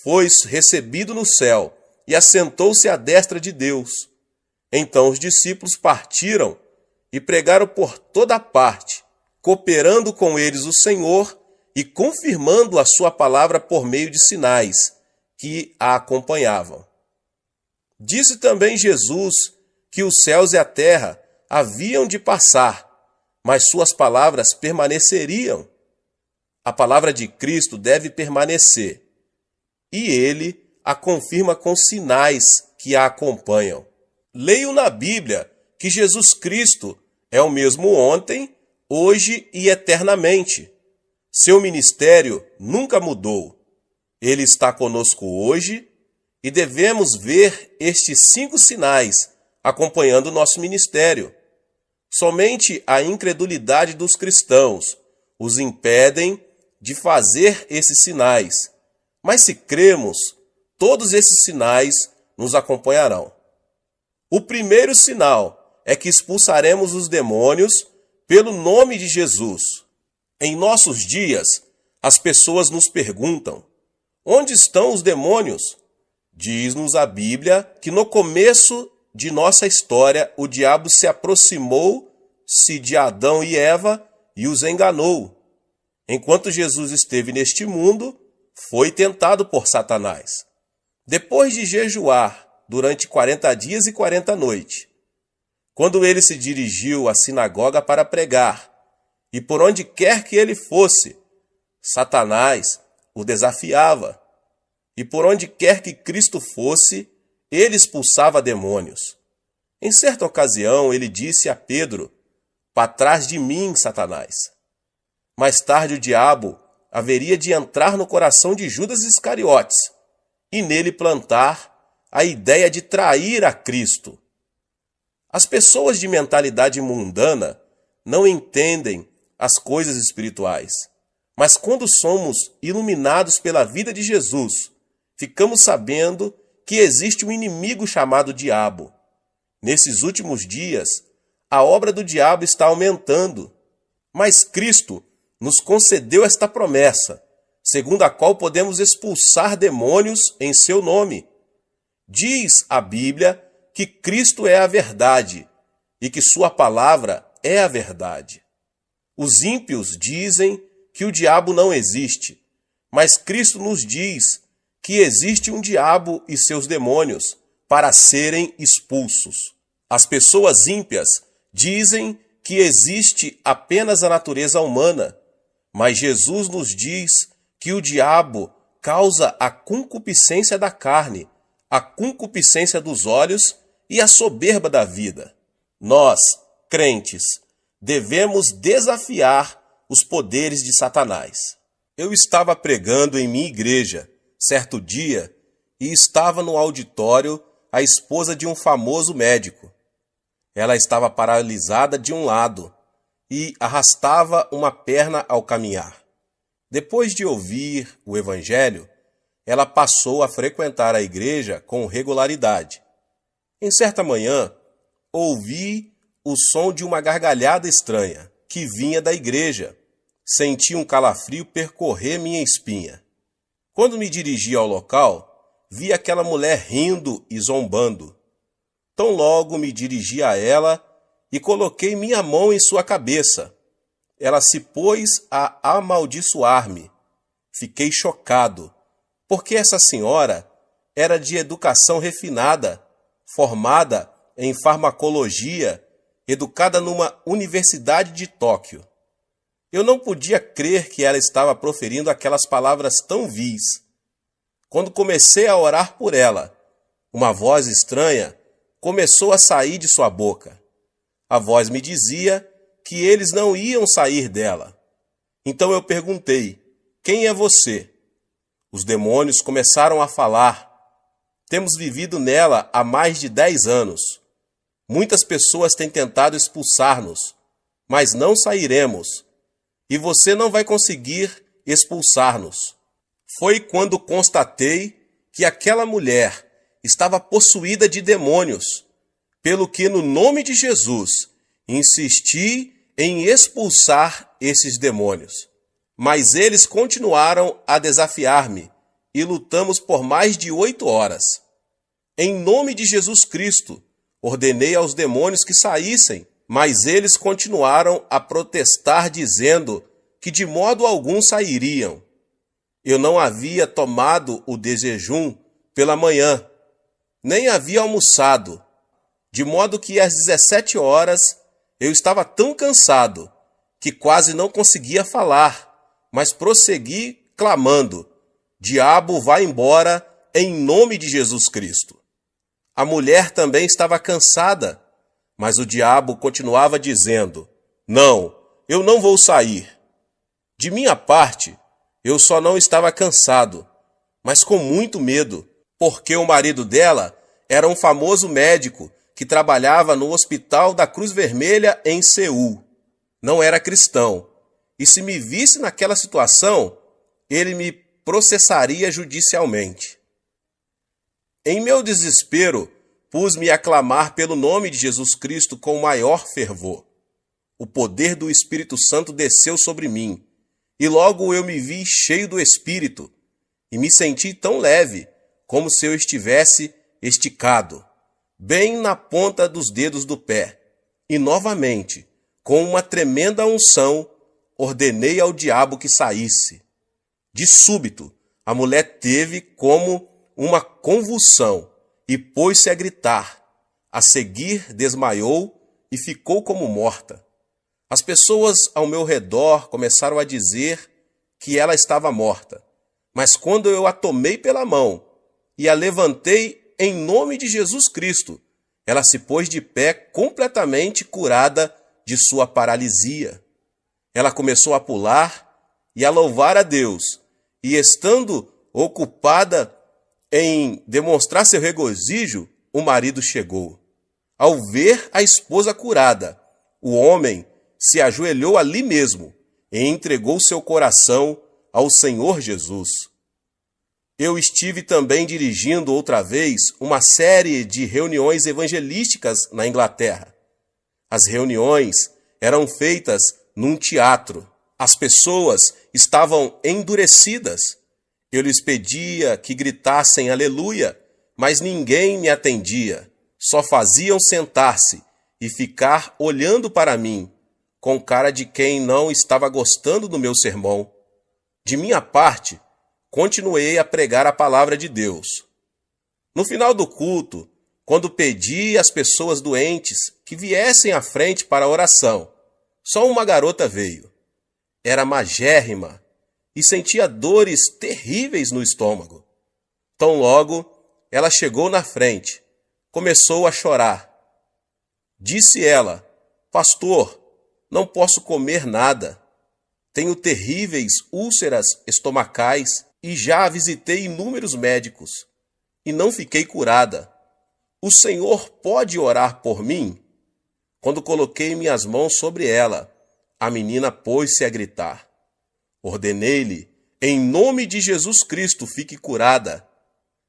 foi recebido no céu, e assentou-se à destra de Deus. Então os discípulos partiram e pregaram por toda parte, cooperando com eles o Senhor e confirmando a sua palavra por meio de sinais que a acompanhavam. Disse também Jesus que os céus e a terra haviam de passar, mas suas palavras permaneceriam. A palavra de Cristo deve permanecer, e ele a confirma com sinais que a acompanham. Leio na Bíblia que Jesus Cristo é o mesmo ontem, hoje e eternamente. Seu ministério nunca mudou. Ele está conosco hoje e devemos ver estes 5 sinais acompanhando o nosso ministério. Somente a incredulidade dos cristãos os impedem de fazer esses sinais. Mas se cremos, todos esses sinais nos acompanharão. O primeiro sinal é que expulsaremos os demônios pelo nome de Jesus. Em nossos dias, as pessoas nos perguntam: onde estão os demônios? Diz-nos a Bíblia que no começo de nossa história o diabo se aproximou-se de Adão e Eva e os enganou. Enquanto Jesus esteve neste mundo, foi tentado por Satanás. Depois de jejuar durante 40 dias e 40 noites. Quando ele se dirigiu à sinagoga para pregar, e por onde quer que ele fosse, Satanás o desafiava. E por onde quer que Cristo fosse, ele expulsava demônios. Em certa ocasião, ele disse a Pedro: "Para trás de mim, Satanás." Mais tarde, o diabo haveria de entrar no coração de Judas Iscariotes e nele plantar a ideia de trair a Cristo. As pessoas de mentalidade mundana não entendem as coisas espirituais, mas quando somos iluminados pela vida de Jesus, ficamos sabendo que existe um inimigo chamado diabo. Nesses últimos dias, a obra do diabo está aumentando, mas Cristo nos concedeu esta promessa, segundo a qual podemos expulsar demônios em seu nome. Diz a Bíblia que Cristo é a verdade e que sua palavra é a verdade. Os ímpios dizem que o diabo não existe, mas Cristo nos diz que existe um diabo e seus demônios para serem expulsos. As pessoas ímpias dizem que existe apenas a natureza humana, mas Jesus nos diz que o diabo causa a concupiscência da carne, a concupiscência dos olhos e a soberba da vida. Nós, crentes, devemos desafiar os poderes de Satanás. Eu estava pregando em minha igreja certo dia e estava no auditório a esposa de um famoso médico. Ela estava paralisada de um lado e arrastava uma perna ao caminhar. Depois de ouvir o evangelho, ela passou a frequentar a igreja com regularidade. Em certa manhã, ouvi o som de uma gargalhada estranha que vinha da igreja. Senti um calafrio percorrer minha espinha. Quando me dirigi ao local, vi aquela mulher rindo e zombando. Tão logo me dirigi a ela e coloquei minha mão em sua cabeça. Ela se pôs a amaldiçoar-me. Fiquei chocado, porque essa senhora era de educação refinada, formada em farmacologia, educada numa universidade de Tóquio. Eu não podia crer que ela estava proferindo aquelas palavras tão vis. Quando comecei a orar por ela, uma voz estranha começou a sair de sua boca. A voz me dizia que eles não iam sair dela. Então eu perguntei: "Quem é você?" Os demônios começaram a falar: "Temos vivido nela há mais de 10 anos. Muitas pessoas têm tentado expulsar-nos, mas não sairemos. E você não vai conseguir expulsar-nos." Foi quando constatei que aquela mulher estava possuída de demônios, pelo que, no nome de Jesus, insisti em expulsar esses demônios. Mas eles continuaram a desafiar-me e lutamos por mais de 8 horas. Em nome de Jesus Cristo, ordenei aos demônios que saíssem, mas eles continuaram a protestar, dizendo que de modo algum sairiam. Eu não havia tomado o de jejum pela manhã, nem havia almoçado, de modo que às 17 horas eu estava tão cansado que quase não conseguia falar, mas prossegui clamando: "Diabo, vai embora em nome de Jesus Cristo." A mulher também estava cansada, mas o diabo continuava dizendo: "Não, eu não vou sair." De minha parte, eu só não estava cansado, mas com muito medo, porque o marido dela era um famoso médico que trabalhava no Hospital da Cruz Vermelha em Seul. Não era cristão, e se me visse naquela situação, ele me processaria judicialmente. Em meu desespero, pus-me a clamar pelo nome de Jesus Cristo com maior fervor. O poder do Espírito Santo desceu sobre mim, e logo eu me vi cheio do Espírito, e me senti tão leve, como se eu estivesse esticado, bem na ponta dos dedos do pé. E novamente, com uma tremenda unção, ordenei ao diabo que saísse. De súbito, a mulher teve como uma convulsão, e pôs-se a gritar. A seguir desmaiou e ficou como morta. As pessoas ao meu redor começaram a dizer que ela estava morta. Mas quando eu a tomei pela mão e a levantei em nome de Jesus Cristo, ela se pôs de pé completamente curada de sua paralisia. Ela começou a pular e a louvar a Deus, e estando ocupada em demonstrar seu regozijo, o marido chegou. Ao ver a esposa curada, o homem se ajoelhou ali mesmo e entregou seu coração ao Senhor Jesus. Eu estive também dirigindo outra vez uma série de reuniões evangelísticas na Inglaterra. As reuniões eram feitas num teatro. As pessoas estavam endurecidas. Eu lhes pedia que gritassem aleluia, mas ninguém me atendia. Só faziam sentar-se e ficar olhando para mim, com cara de quem não estava gostando do meu sermão. De minha parte, continuei a pregar a palavra de Deus. No final do culto, quando pedi às pessoas doentes que viessem à frente para a oração, só uma garota veio. Era magérrima e sentia dores terríveis no estômago. Tão logo ela chegou na frente, começou a chorar. Disse ela: pastor, não posso comer nada. Tenho terríveis úlceras estomacais e já visitei inúmeros médicos e não fiquei curada. O Senhor pode orar por mim? Quando coloquei minhas mãos sobre ela, a menina pôs-se a gritar. Ordenei-lhe, em nome de Jesus Cristo, fique curada.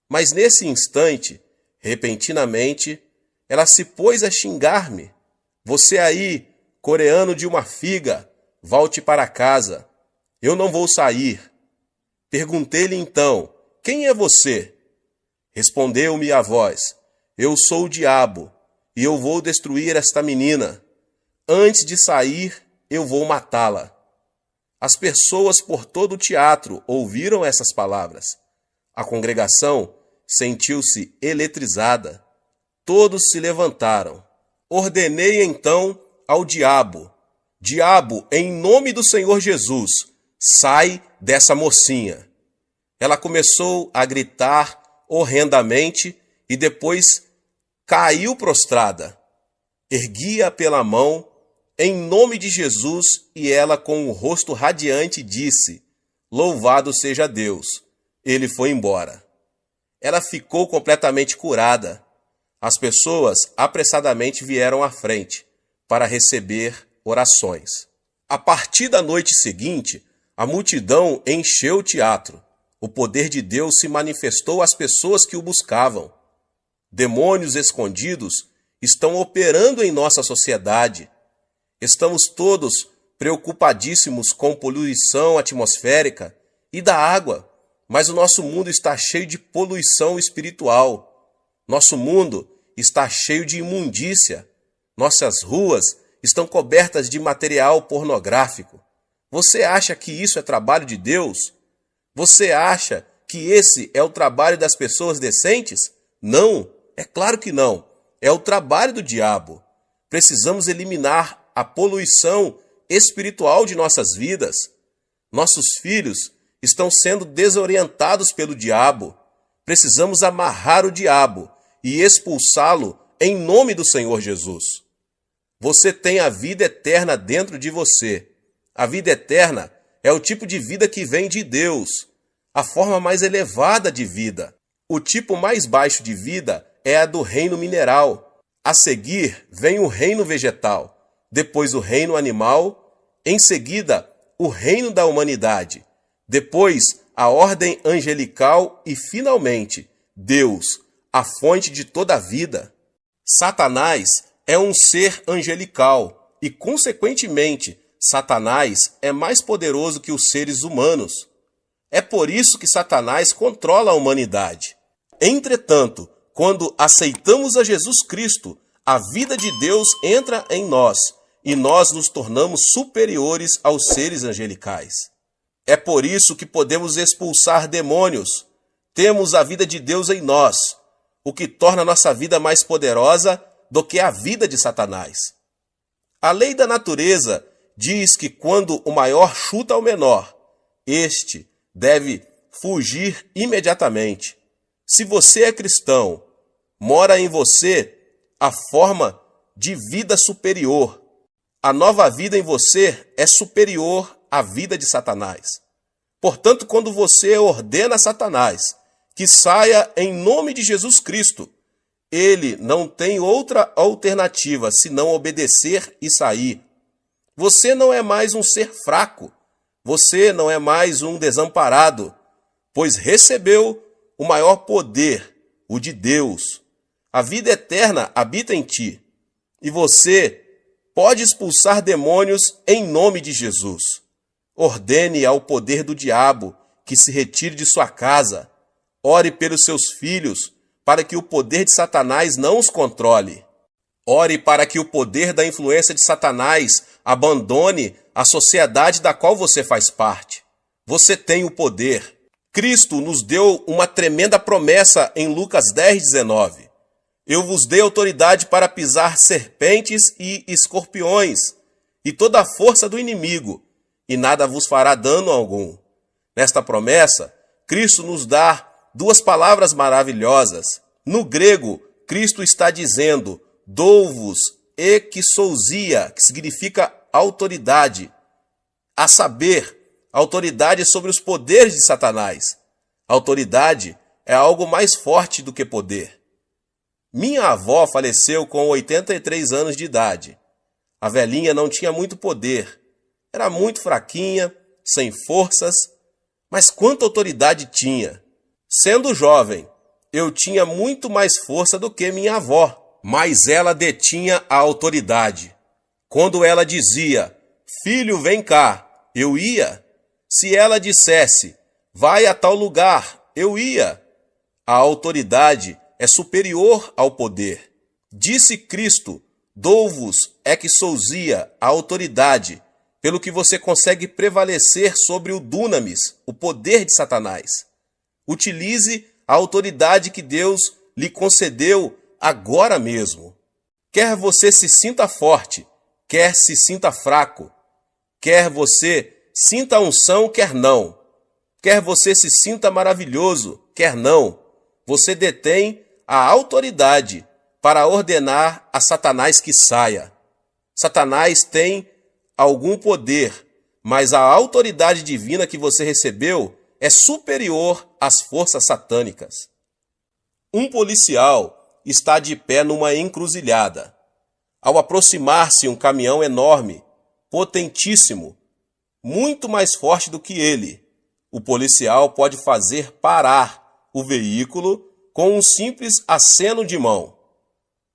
Mas nesse instante, repentinamente, ela se pôs a xingar-me. Você aí, coreano de uma figa, volte para casa. Eu não vou sair. Perguntei-lhe então, quem é você? Respondeu-me a voz, eu sou o diabo, e eu vou destruir esta menina. Antes de sair, eu vou matá-la. As pessoas por todo o teatro ouviram essas palavras. A congregação sentiu-se eletrizada. Todos se levantaram. Ordenei então ao diabo: diabo, em nome do Senhor Jesus, sai dessa mocinha. Ela começou a gritar horrendamente e depois caiu prostrada. Ergui-a pela mão, em nome de Jesus, e ela com o rosto radiante disse: louvado seja Deus. Ele foi embora. Ela ficou completamente curada. As pessoas apressadamente vieram à frente para receber orações. A partir da noite seguinte, a multidão encheu o teatro. O poder de Deus se manifestou às pessoas que o buscavam. Demônios escondidos estão operando em nossa sociedade. Estamos todos preocupadíssimos com poluição atmosférica e da água, mas o nosso mundo está cheio de poluição espiritual. Nosso mundo está cheio de imundícia. Nossas ruas estão cobertas de material pornográfico. Você acha que isso é trabalho de Deus? Você acha que esse é o trabalho das pessoas decentes? Não, é claro que não. É o trabalho do diabo. Precisamos eliminar a poluição espiritual de nossas vidas. Nossos filhos estão sendo desorientados pelo diabo. Precisamos amarrar o diabo e expulsá-lo em nome do Senhor Jesus. Você tem a vida eterna dentro de você. A vida eterna é o tipo de vida que vem de Deus, a forma mais elevada de vida. O tipo mais baixo de vida é a do reino mineral. A seguir vem o reino vegetal, depois o reino animal, em seguida o reino da humanidade, depois a ordem angelical e, finalmente, Deus, a fonte de toda a vida. Satanás é um ser angelical e, consequentemente, Satanás é mais poderoso que os seres humanos. É por isso que Satanás controla a humanidade. Entretanto, quando aceitamos a Jesus Cristo, a vida de Deus entra em nós e nós nos tornamos superiores aos seres angelicais. É por isso que podemos expulsar demônios. Temos a vida de Deus em nós. o que torna nossa vida mais poderosa do que a vida de Satanás. A lei da natureza diz que quando o maior chuta o menor, este deve fugir imediatamente. Se você é cristão, mora em você a forma de vida superior. A nova vida em você é superior à vida de Satanás. Portanto, quando você ordena a Satanás que saia em nome de Jesus Cristo, ele não tem outra alternativa senão obedecer e sair. Você não é mais um ser fraco. Você não é mais um desamparado, pois recebeu o maior poder, o de Deus. A vida eterna habita em ti, e você pode expulsar demônios em nome de Jesus. Ordene ao poder do diabo que se retire de sua casa. Ore pelos seus filhos, para que o poder de Satanás não os controle. Ore para que o poder da influência de Satanás abandone a sociedade da qual você faz parte. Você tem o poder. Cristo nos deu uma tremenda promessa em Lucas 10:19. Eu vos dei autoridade para pisar serpentes e escorpiões, e toda a força do inimigo, e nada vos fará dano algum. Nesta promessa, Cristo nos dá duas palavras maravilhosas. No grego, Cristo está dizendo, dou-vos exousia, que significa autoridade, a saber, autoridade sobre os poderes de Satanás. Autoridade é algo mais forte do que poder. Minha avó faleceu com 83 anos de idade. A velhinha não tinha muito poder. Era muito fraquinha, sem forças, mas quanta autoridade tinha. Sendo jovem, eu tinha muito mais força do que minha avó, mas ela detinha a autoridade. Quando ela dizia, filho, vem cá, eu ia. Se ela dissesse, vai a tal lugar, eu ia. A autoridade é superior ao poder. Disse Cristo, dou-vos exousia, a autoridade, pelo que você consegue prevalecer sobre o dunamis, o poder de Satanás. Utilize a autoridade que Deus lhe concedeu agora mesmo. Quer você se sinta forte, quer se sinta fraco, quer você sinta a unção, quer não, quer você se sinta maravilhoso, quer não, você detém a autoridade para ordenar a Satanás que saia. Satanás tem algum poder, mas a autoridade divina que você recebeu é superior às forças satânicas. Um policial está de pé numa encruzilhada. Ao aproximar-se um caminhão enorme, potentíssimo, muito mais forte do que ele, o policial pode fazer parar o veículo com um simples aceno de mão.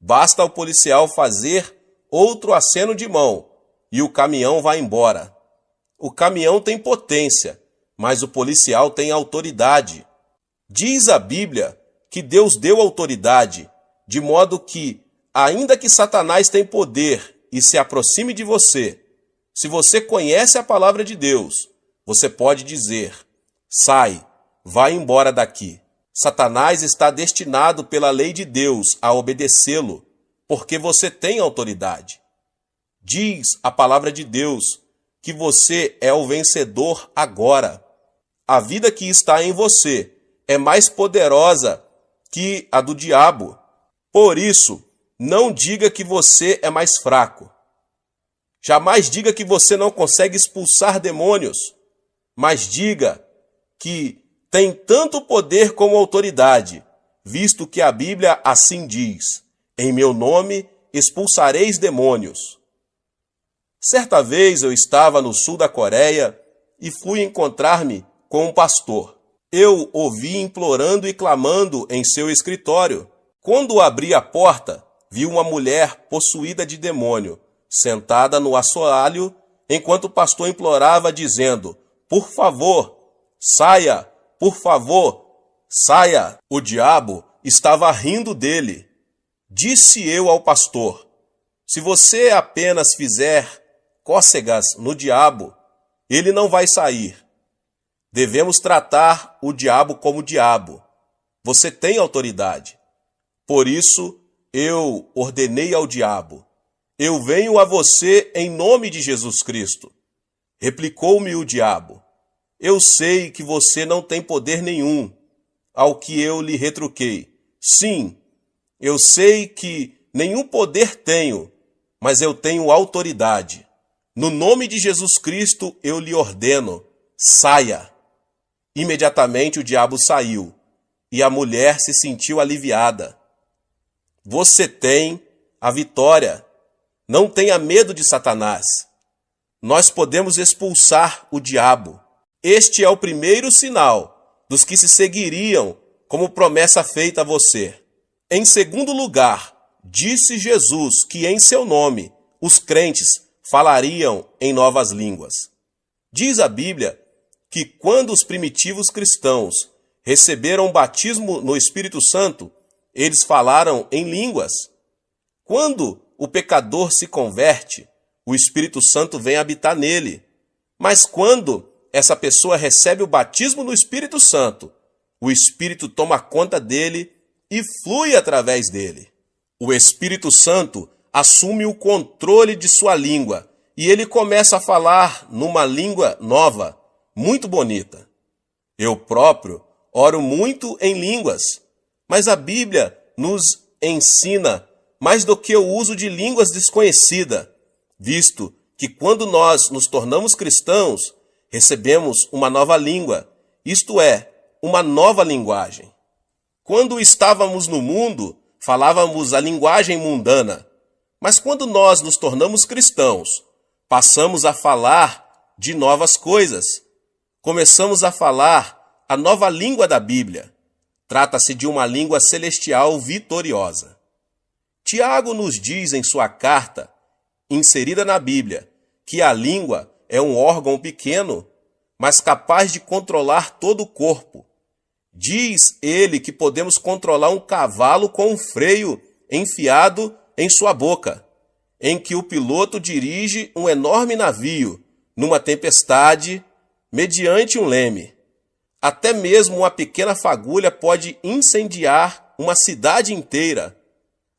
Basta ao policial fazer outro aceno de mão e o caminhão vai embora. O caminhão tem potência, mas o policial tem autoridade. Diz a Bíblia que Deus deu autoridade, de modo que, ainda que Satanás tenha poder e se aproxime de você, se você conhece a palavra de Deus, você pode dizer, sai, vai embora daqui. Satanás está destinado pela lei de Deus a obedecê-lo, porque você tem autoridade. Diz a palavra de Deus que você é o vencedor agora. A vida que está em você é mais poderosa que a do diabo. Por isso, não diga que você é mais fraco. Jamais diga que você não consegue expulsar demônios, mas diga que tem tanto poder como autoridade, visto que a Bíblia assim diz, em meu nome expulsareis demônios. Certa vez eu estava no sul da Coreia e fui encontrar-me com um pastor. Eu o vi implorando e clamando em seu escritório. Quando abri a porta, vi uma mulher possuída de demônio, sentada no assoalho, enquanto o pastor implorava, dizendo, por favor, saia, por favor, saia. O diabo estava rindo dele. Disse eu ao pastor, se você apenas fizer cócegas no diabo, ele não vai sair. Devemos tratar o diabo como diabo. Você tem autoridade. Por isso eu ordenei ao diabo: eu venho a você em nome de Jesus Cristo. Replicou-me o diabo: eu sei que você não tem poder nenhum. Ao que eu lhe retruquei: sim, eu sei que nenhum poder tenho, mas eu tenho autoridade. No nome de Jesus Cristo eu lhe ordeno: saia. Imediatamente o diabo saiu, e a mulher se sentiu aliviada. Você tem a vitória. Não tenha medo de Satanás. Nós podemos expulsar o diabo. Este é o primeiro sinal dos que se seguiriam como promessa feita a você. Em segundo lugar, disse Jesus que em seu nome os crentes falariam em novas línguas. Diz a Bíblia que quando os primitivos cristãos receberam o batismo no Espírito Santo, eles falaram em línguas. Quando o pecador se converte, o Espírito Santo vem habitar nele. Mas quando essa pessoa recebe o batismo no Espírito Santo, o Espírito toma conta dele e flui através dele. O Espírito Santo assume o controle de sua língua e ele começa a falar numa língua nova, muito bonita. Eu próprio oro muito em línguas, mas a Bíblia nos ensina mais do que o uso de línguas desconhecidas, visto que quando nós nos tornamos cristãos, recebemos uma nova língua, isto é, uma nova linguagem. Quando estávamos no mundo, falávamos a linguagem mundana, mas quando nós nos tornamos cristãos, passamos a falar de novas coisas. Começamos a falar a nova língua da Bíblia. Trata-se de uma língua celestial vitoriosa. Tiago nos diz em sua carta, inserida na Bíblia, que a língua é um órgão pequeno, mas capaz de controlar todo o corpo. Diz ele que podemos controlar um cavalo com um freio enfiado em sua boca, em que o piloto dirige um enorme navio numa tempestade mediante um leme. Até mesmo uma pequena fagulha pode incendiar uma cidade inteira.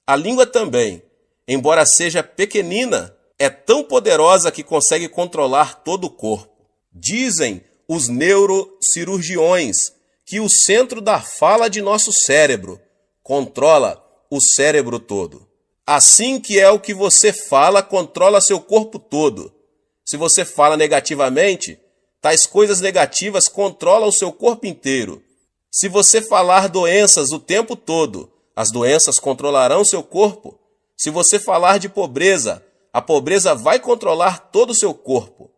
A língua também, embora seja pequenina, é tão poderosa que consegue controlar todo o corpo. Dizem os neurocirurgiões que o centro da fala de nosso cérebro controla o cérebro todo. Assim que é o que você fala controla seu corpo todo. Se você fala negativamente, tais coisas negativas controlam o seu corpo inteiro. Se você falar doenças o tempo todo, as doenças controlarão seu corpo. Se você falar de pobreza, a pobreza vai controlar todo o seu corpo.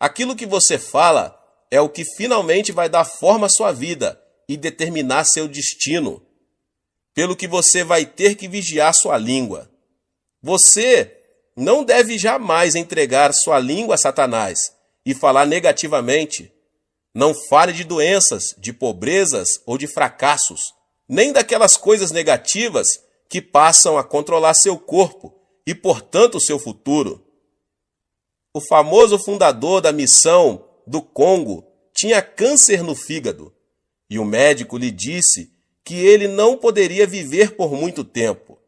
Aquilo que você fala é o que finalmente vai dar forma à sua vida e determinar seu destino. Pelo que você vai ter que vigiar sua língua. Você não deve jamais entregar sua língua a Satanás e falar negativamente. Não fale de doenças, de pobrezas ou de fracassos, nem daquelas coisas negativas que passam a controlar seu corpo e, portanto, seu futuro. O famoso fundador da missão do Congo tinha câncer no fígado e o médico lhe disse que ele não poderia viver por muito tempo.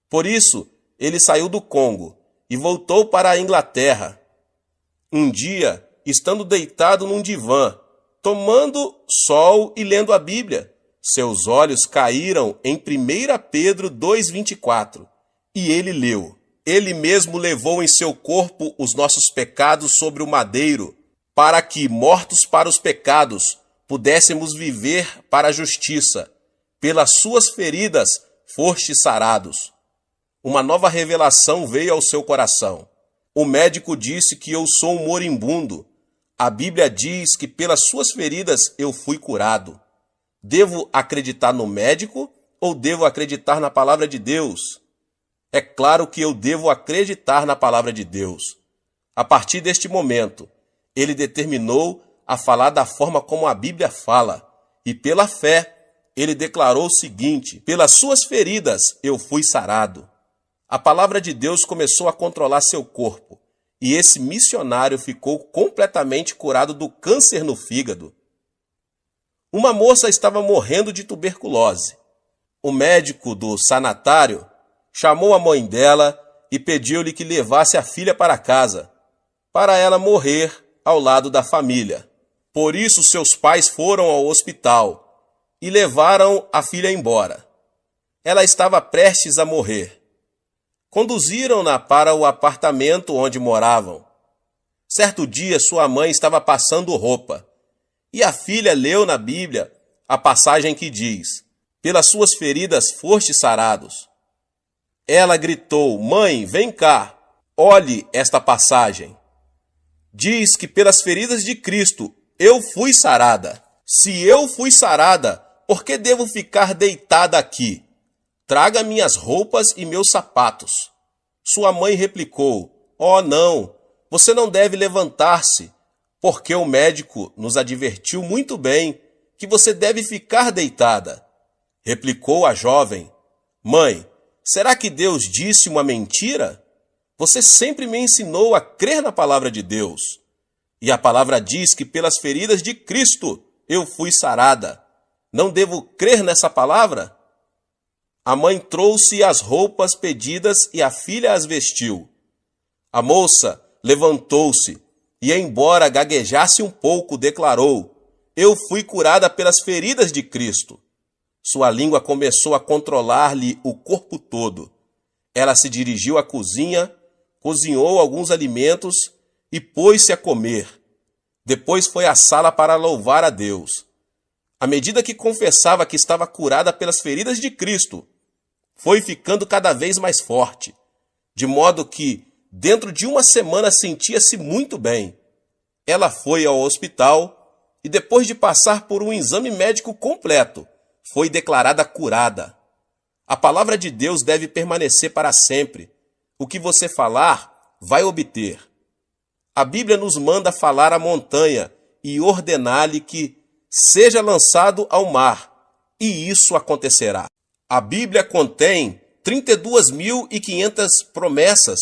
Por isso, ele saiu do Congo e voltou para a Inglaterra. Um dia, estando deitado num divã, tomando sol e lendo a Bíblia, seus olhos caíram em 1 Pedro 2,24 e ele leu: Ele mesmo levou em seu corpo os nossos pecados sobre o madeiro, para que, mortos para os pecados, pudéssemos viver para a justiça. Pelas suas feridas fostes sarados. Uma nova revelação veio ao seu coração. O médico disse que eu sou um moribundo. A Bíblia diz que pelas suas feridas eu fui curado. Devo acreditar no médico ou devo acreditar na palavra de Deus? É claro que eu devo acreditar na palavra de Deus. A partir deste momento, ele determinou a falar da forma como a Bíblia fala, e pela fé, ele declarou o seguinte: pelas suas feridas eu fui sarado. A palavra de Deus começou a controlar seu corpo, e esse missionário ficou completamente curado do câncer no fígado. Uma moça estava morrendo de tuberculose. O médico do sanatário chamou a mãe dela e pediu-lhe que levasse a filha para casa, para ela morrer ao lado da família. Por isso seus pais foram ao hospital e levaram a filha embora. Ela estava prestes a morrer. Conduziram-na para o apartamento onde moravam. Certo dia sua mãe estava passando roupa e a filha leu na Bíblia a passagem que diz: "Pelas suas feridas fostes sarados." Ela gritou: "Mãe, vem cá, olhe esta passagem. Diz que pelas feridas de Cristo eu fui sarada. Se eu fui sarada, por que devo ficar deitada aqui? Traga minhas roupas e meus sapatos." Sua mãe replicou: "Oh, não, você não deve levantar-se, porque o médico nos advertiu muito bem que você deve ficar deitada." Replicou a jovem: "Mãe, será que Deus disse uma mentira? Você sempre me ensinou a crer na palavra de Deus. E a palavra diz que pelas feridas de Cristo eu fui sarada. Não devo crer nessa palavra?" A mãe trouxe as roupas pedidas e a filha as vestiu. A moça levantou-se e, embora gaguejasse um pouco, declarou: "Eu fui curada pelas feridas de Cristo." Sua língua começou a controlar-lhe o corpo todo. Ela se dirigiu à cozinha, cozinhou alguns alimentos e pôs-se a comer. Depois foi à sala para louvar a Deus. À medida que confessava que estava curada pelas feridas de Cristo, foi ficando cada vez mais forte, de modo que, dentro de uma semana, sentia-se muito bem. Ela foi ao hospital e, depois de passar por um exame médico completo, foi declarada curada. A palavra de Deus deve permanecer para sempre. O que você falar, vai obter. A Bíblia nos manda falar à montanha e ordenar-lhe que seja lançado ao mar, e isso acontecerá. A Bíblia contém 32.500 promessas.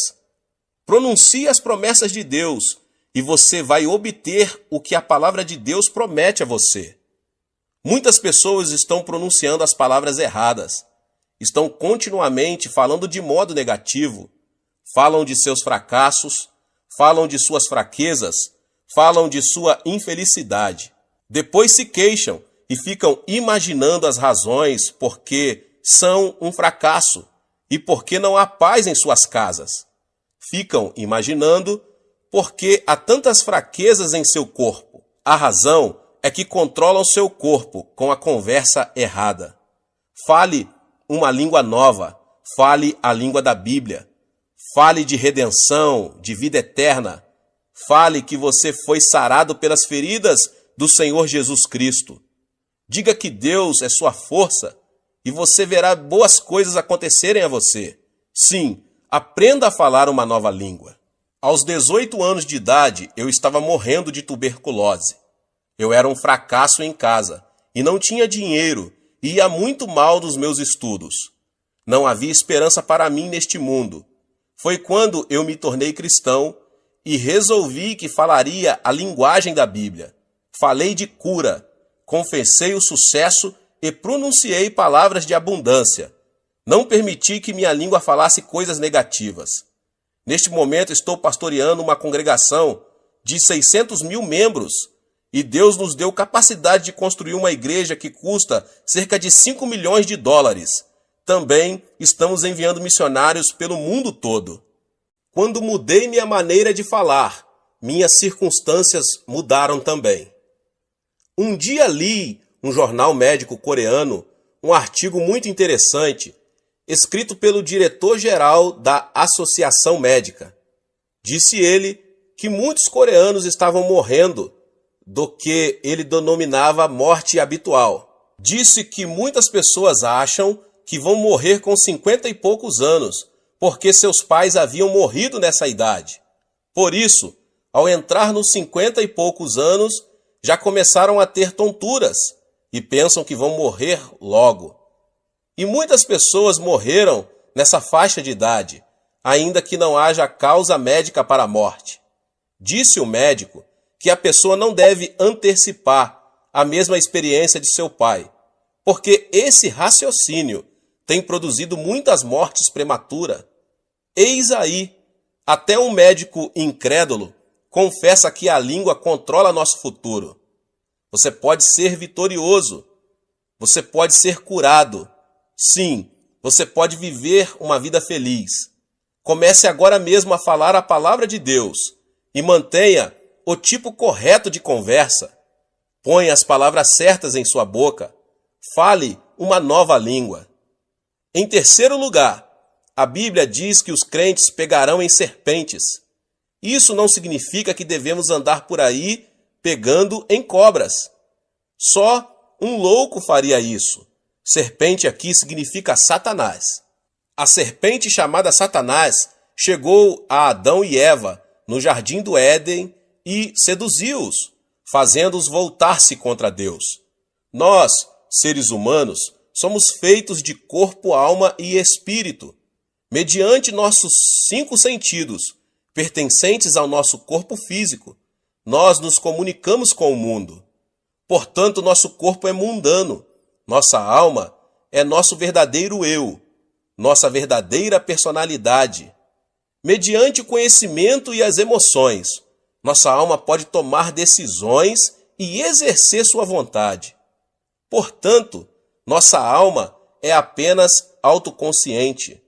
Pronuncie as promessas de Deus e você vai obter o que a palavra de Deus promete a você. Muitas pessoas estão pronunciando as palavras erradas. Estão continuamente falando de modo negativo. Falam de seus fracassos, falam de suas fraquezas, falam de sua infelicidade. Depois se queixam e ficam imaginando as razões porque são um fracasso e porque não há paz em suas casas. Ficam imaginando porque há tantas fraquezas em seu corpo. A razão é que controlam seu corpo com a conversa errada. Fale uma língua nova, fale a língua da Bíblia. Fale de redenção, de vida eterna. Fale que você foi sarado pelas feridas do Senhor Jesus Cristo. Diga que Deus é sua força e você verá boas coisas acontecerem a você. Sim, aprenda a falar uma nova língua. Aos 18 anos de idade, eu estava morrendo de tuberculose. Eu era um fracasso em casa e não tinha dinheiro e ia muito mal nos meus estudos. Não havia esperança para mim neste mundo. Foi quando eu me tornei cristão e resolvi que falaria a linguagem da Bíblia. Falei de cura, confessei o sucesso e pronunciei palavras de abundância. Não permiti que minha língua falasse coisas negativas. Neste momento estou pastoreando uma congregação de 600.000 membros e Deus nos deu capacidade de construir uma igreja que custa cerca de 5 milhões de dólares. Também estamos enviando missionários pelo mundo todo. Quando mudei minha maneira de falar, minhas circunstâncias mudaram também. Um dia li um jornal médico coreano, um artigo muito interessante, escrito pelo diretor-geral da Associação Médica. Disse ele que muitos coreanos estavam morrendo do que ele denominava morte habitual. Disse que muitas pessoas acham que vão morrer com 50 e poucos anos, porque seus pais haviam morrido nessa idade. Por isso, ao entrar nos 50 e poucos anos, já começaram a ter tonturas e pensam que vão morrer logo. E muitas pessoas morreram nessa faixa de idade, ainda que não haja causa médica para a morte. Disse o médico que a pessoa não deve antecipar a mesma experiência de seu pai, porque esse raciocínio tem produzido muitas mortes prematuras. Eis aí, até um médico incrédulo confessa que a língua controla nosso futuro. Você pode ser vitorioso. Você pode ser curado. Sim, você pode viver uma vida feliz. Comece agora mesmo a falar a palavra de Deus e mantenha o tipo correto de conversa. Ponha as palavras certas em sua boca. Fale uma nova língua. Em terceiro lugar, a Bíblia diz que os crentes pegarão em serpentes. Isso não significa que devemos andar por aí pegando em cobras. Só um louco faria isso. Serpente aqui significa Satanás. A serpente chamada Satanás chegou a Adão e Eva no jardim do Éden e seduziu-os, fazendo-os voltar-se contra Deus. Nós, seres humanos, somos feitos de corpo, alma e espírito. Mediante nossos 5 sentidos, pertencentes ao nosso corpo físico, nós nos comunicamos com o mundo. Portanto, nosso corpo é mundano. Nossa alma é nosso verdadeiro eu, nossa verdadeira personalidade. Mediante o conhecimento e as emoções, nossa alma pode tomar decisões e exercer sua vontade. Portanto, nossa alma é apenas autoconsciente.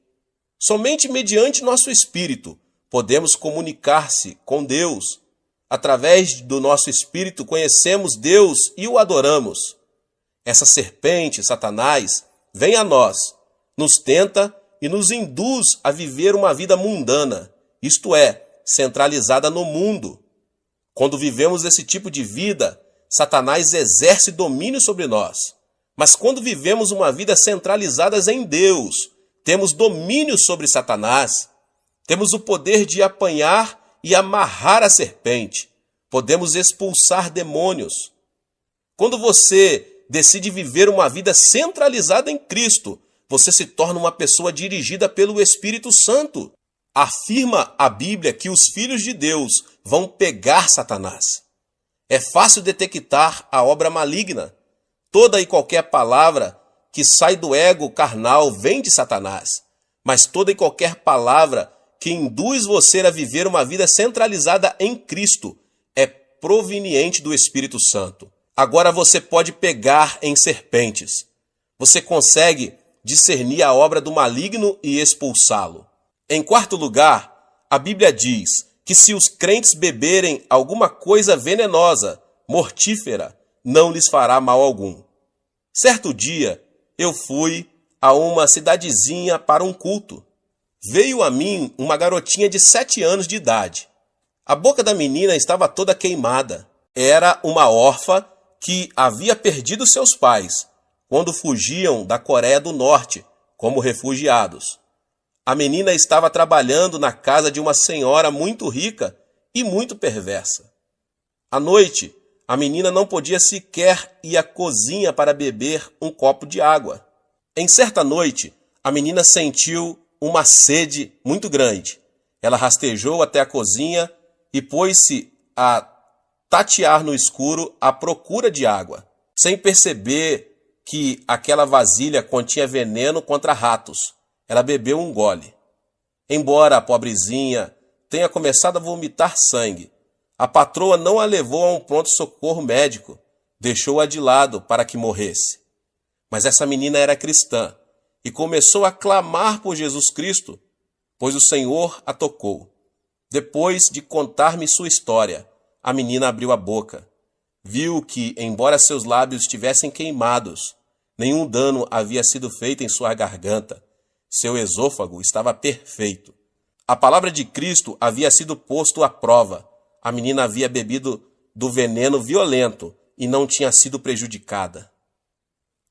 Somente mediante nosso espírito podemos comunicar-se com Deus. Através do nosso espírito conhecemos Deus e o adoramos. Essa serpente, Satanás, vem a nós, nos tenta e nos induz a viver uma vida mundana, isto é, centralizada no mundo. Quando vivemos esse tipo de vida, Satanás exerce domínio sobre nós. Mas quando vivemos uma vida centralizada em Deus, temos domínio sobre Satanás. Temos o poder de apanhar e amarrar a serpente. Podemos expulsar demônios. Quando você decide viver uma vida centralizada em Cristo, você se torna uma pessoa dirigida pelo Espírito Santo. Afirma a Bíblia que os filhos de Deus vão pegar Satanás. É fácil detectar a obra maligna. Toda e qualquer palavra que sai do ego carnal vem de Satanás. Mas toda e qualquer palavra que induz você a viver uma vida centralizada em Cristo é proveniente do Espírito Santo. Agora você pode pegar em serpentes. Você consegue discernir a obra do maligno e expulsá-lo. Em quarto lugar, a Bíblia diz que se os crentes beberem alguma coisa venenosa, mortífera, não lhes fará mal algum. Certo dia, eu fui a uma cidadezinha para um culto. Veio a mim uma garotinha de 7 anos de idade. A boca da menina estava toda queimada. Era uma órfã que havia perdido seus pais quando fugiam da Coreia do Norte como refugiados. A menina estava trabalhando na casa de uma senhora muito rica e muito perversa. À noite, a menina não podia sequer ir à cozinha para beber um copo de água. Em certa noite, a menina sentiu uma sede muito grande. Ela rastejou até a cozinha e pôs-se a tatear no escuro à procura de água, sem perceber que aquela vasilha continha veneno contra ratos. Ela bebeu um gole. Embora a pobrezinha tenha começado a vomitar sangue, a patroa não a levou a um pronto-socorro médico, deixou-a de lado para que morresse. Mas essa menina era cristã e começou a clamar por Jesus Cristo, pois o Senhor a tocou. Depois de contar-me sua história, a menina abriu a boca. Viu que, embora seus lábios estivessem queimados, nenhum dano havia sido feito em sua garganta. Seu esôfago estava perfeito. A palavra de Cristo havia sido posto à prova. A menina havia bebido do veneno violento e não tinha sido prejudicada.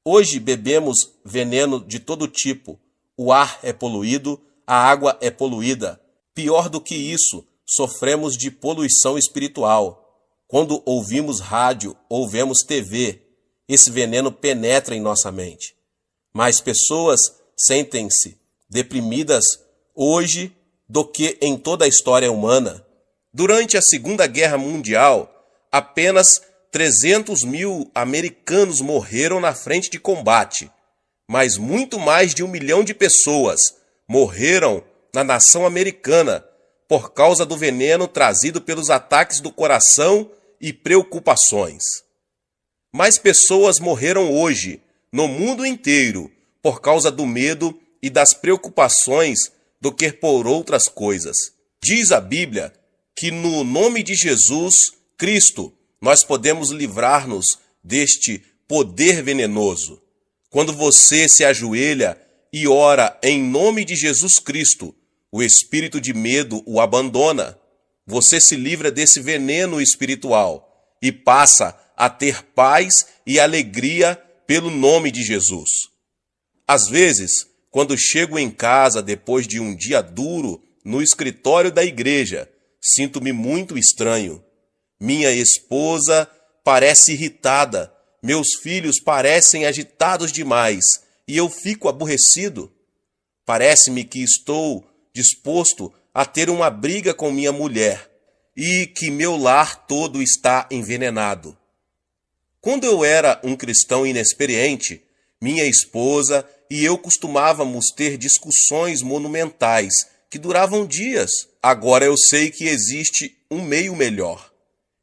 Hoje bebemos veneno de todo tipo. O ar é poluído, a água é poluída. Pior do que isso, sofremos de poluição espiritual. Quando ouvimos rádio ou vemos TV, esse veneno penetra em nossa mente. Mais pessoas sentem-se deprimidas hoje do que em toda a história humana. Durante a Segunda Guerra Mundial, apenas 300 mil americanos morreram na frente de combate. mas muito mais de 1 milhão de pessoas morreram na nação americana por causa do veneno trazido pelos ataques do coração e preocupações. Mais pessoas morreram hoje no mundo inteiro por causa do medo e das preocupações do que por outras coisas. Diz a Bíblia que no nome de Jesus Cristo nós podemos livrar-nos deste poder venenoso. Quando você se ajoelha e ora em nome de Jesus Cristo, o espírito de medo o abandona. Você se livra desse veneno espiritual e passa a ter paz e alegria pelo nome de Jesus. Às vezes, quando chego em casa depois de um dia duro no escritório da igreja, sinto-me muito estranho. Minha esposa parece irritada, meus filhos parecem agitados demais e eu fico aborrecido. Parece-me que estou disposto a ter uma briga com minha mulher e que meu lar todo está envenenado. Quando eu era um cristão inexperiente, minha esposa e eu costumávamos ter discussões monumentais que duravam dias. Agora eu sei que existe um meio melhor.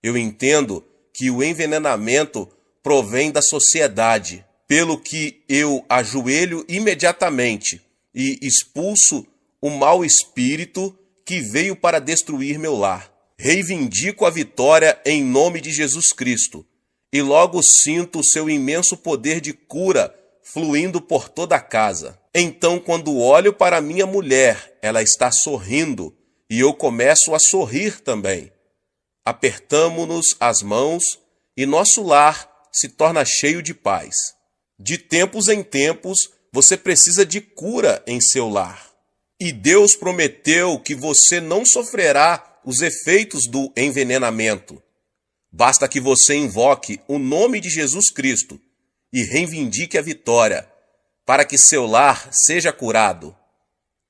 Eu entendo que o envenenamento provém da sociedade, pelo que eu ajoelho imediatamente e expulso o mau espírito que veio para destruir meu lar. Reivindico a vitória em nome de Jesus Cristo e logo sinto o seu imenso poder de cura fluindo por toda a casa. Então, quando olho para minha mulher, ela está sorrindo e eu começo a sorrir também. Apertamo-nos as mãos e nosso lar se torna cheio de paz. De tempos em tempos, você precisa de cura em seu lar. E Deus prometeu que você não sofrerá os efeitos do envenenamento. Basta que você invoque o nome de Jesus Cristo e reivindique a vitória, para que seu lar seja curado.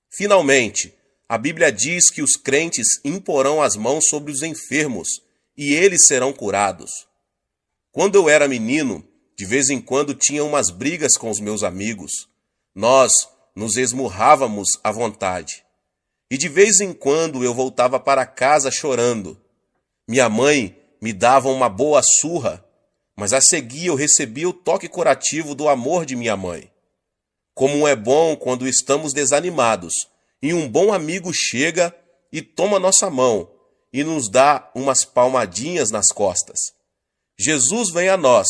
Finalmente, a Bíblia diz que os crentes imporão as mãos sobre os enfermos e eles serão curados. Quando eu era menino, de vez em quando tinha umas brigas com os meus amigos. Nós nos esmurrávamos à vontade. E de vez em quando eu voltava para casa chorando. Minha mãe me dava uma boa surra, mas a seguir eu recebia o toque curativo do amor de minha mãe. Como é bom quando estamos desanimados e um bom amigo chega e toma nossa mão e nos dá umas palmadinhas nas costas. Jesus vem a nós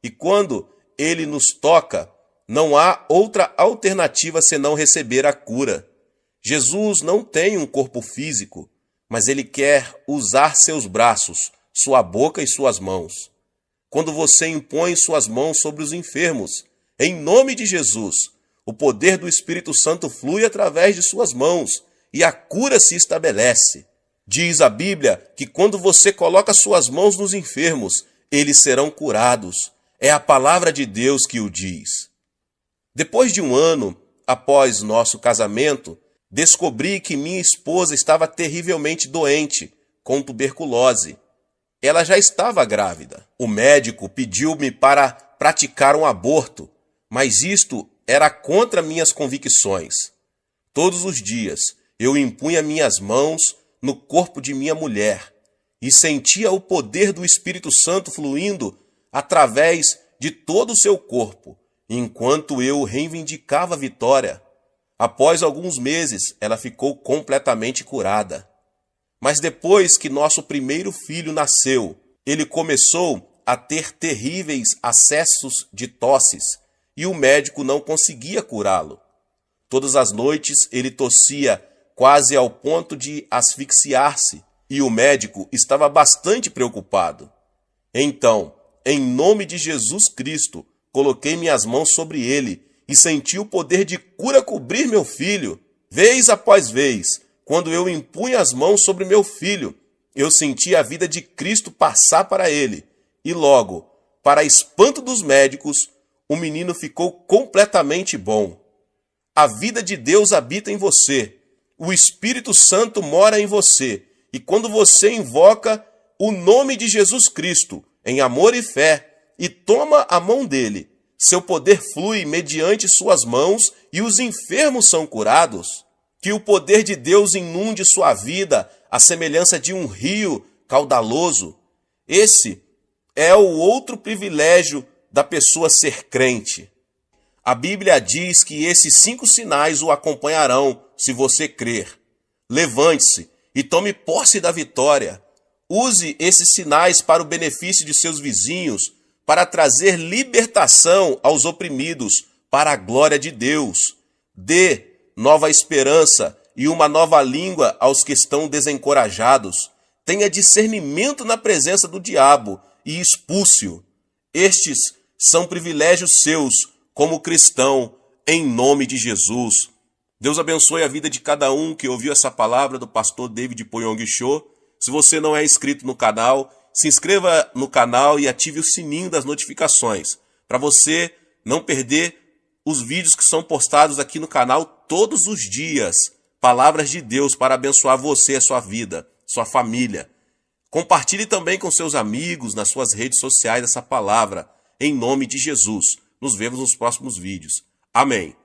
e quando ele nos toca, não há outra alternativa senão receber a cura. Jesus não tem um corpo físico, mas ele quer usar seus braços, sua boca e suas mãos. Quando você impõe suas mãos sobre os enfermos, em nome de Jesus, o poder do Espírito Santo flui através de suas mãos e a cura se estabelece. Diz a Bíblia que quando você coloca suas mãos nos enfermos, eles serão curados. É a palavra de Deus que o diz. Depois de um ano após nosso casamento, descobri que minha esposa estava terrivelmente doente, com tuberculose. Ela já estava grávida. O médico pediu-me para praticar um aborto, mas isto era contra minhas convicções. Todos os dias eu impunha minhas mãos no corpo de minha mulher e sentia o poder do Espírito Santo fluindo através de todo o seu corpo, enquanto eu reivindicava a vitória. Após alguns meses, ela ficou completamente curada. Mas depois que nosso primeiro filho nasceu, ele começou a ter terríveis acessos de tosses e o médico não conseguia curá-lo. Todas as noites ele tossia quase ao ponto de asfixiar-se e o médico estava bastante preocupado. Então, em nome de Jesus Cristo, coloquei minhas mãos sobre ele e senti o poder de cura cobrir meu filho. Vez após vez, quando eu impunha as mãos sobre meu filho, eu sentia a vida de Cristo passar para ele. E logo, para espanto dos médicos, o menino ficou completamente bom. A vida de Deus habita em você. O Espírito Santo mora em você. E quando você invoca o nome de Jesus Cristo, em amor e fé, e toma a mão dele, seu poder flui mediante suas mãos e os enfermos são curados. Que o poder de Deus inunde sua vida, à semelhança de um rio caudaloso. Esse é o outro privilégio da pessoa ser crente. A Bíblia diz que esses 5 sinais o acompanharão se você crer. Levante-se e tome posse da vitória. Use esses sinais para o benefício de seus vizinhos, para trazer libertação aos oprimidos, para a glória de Deus. Dê nova esperança e uma nova língua aos que estão desencorajados. Tenha discernimento na presença do diabo e expulse-o. Estes são privilégios seus como cristão, em nome de Jesus. Deus abençoe a vida de cada um que ouviu essa palavra do pastor David Poyong Cho. Se você não é inscrito no canal, se inscreva no canal e ative o sininho das notificações, para você não perder os vídeos que são postados aqui no canal todos os dias. Palavras de Deus para abençoar você, a sua vida, sua família. Compartilhe também com seus amigos nas suas redes sociais essa palavra, em nome de Jesus. Nos vemos nos próximos vídeos. Amém.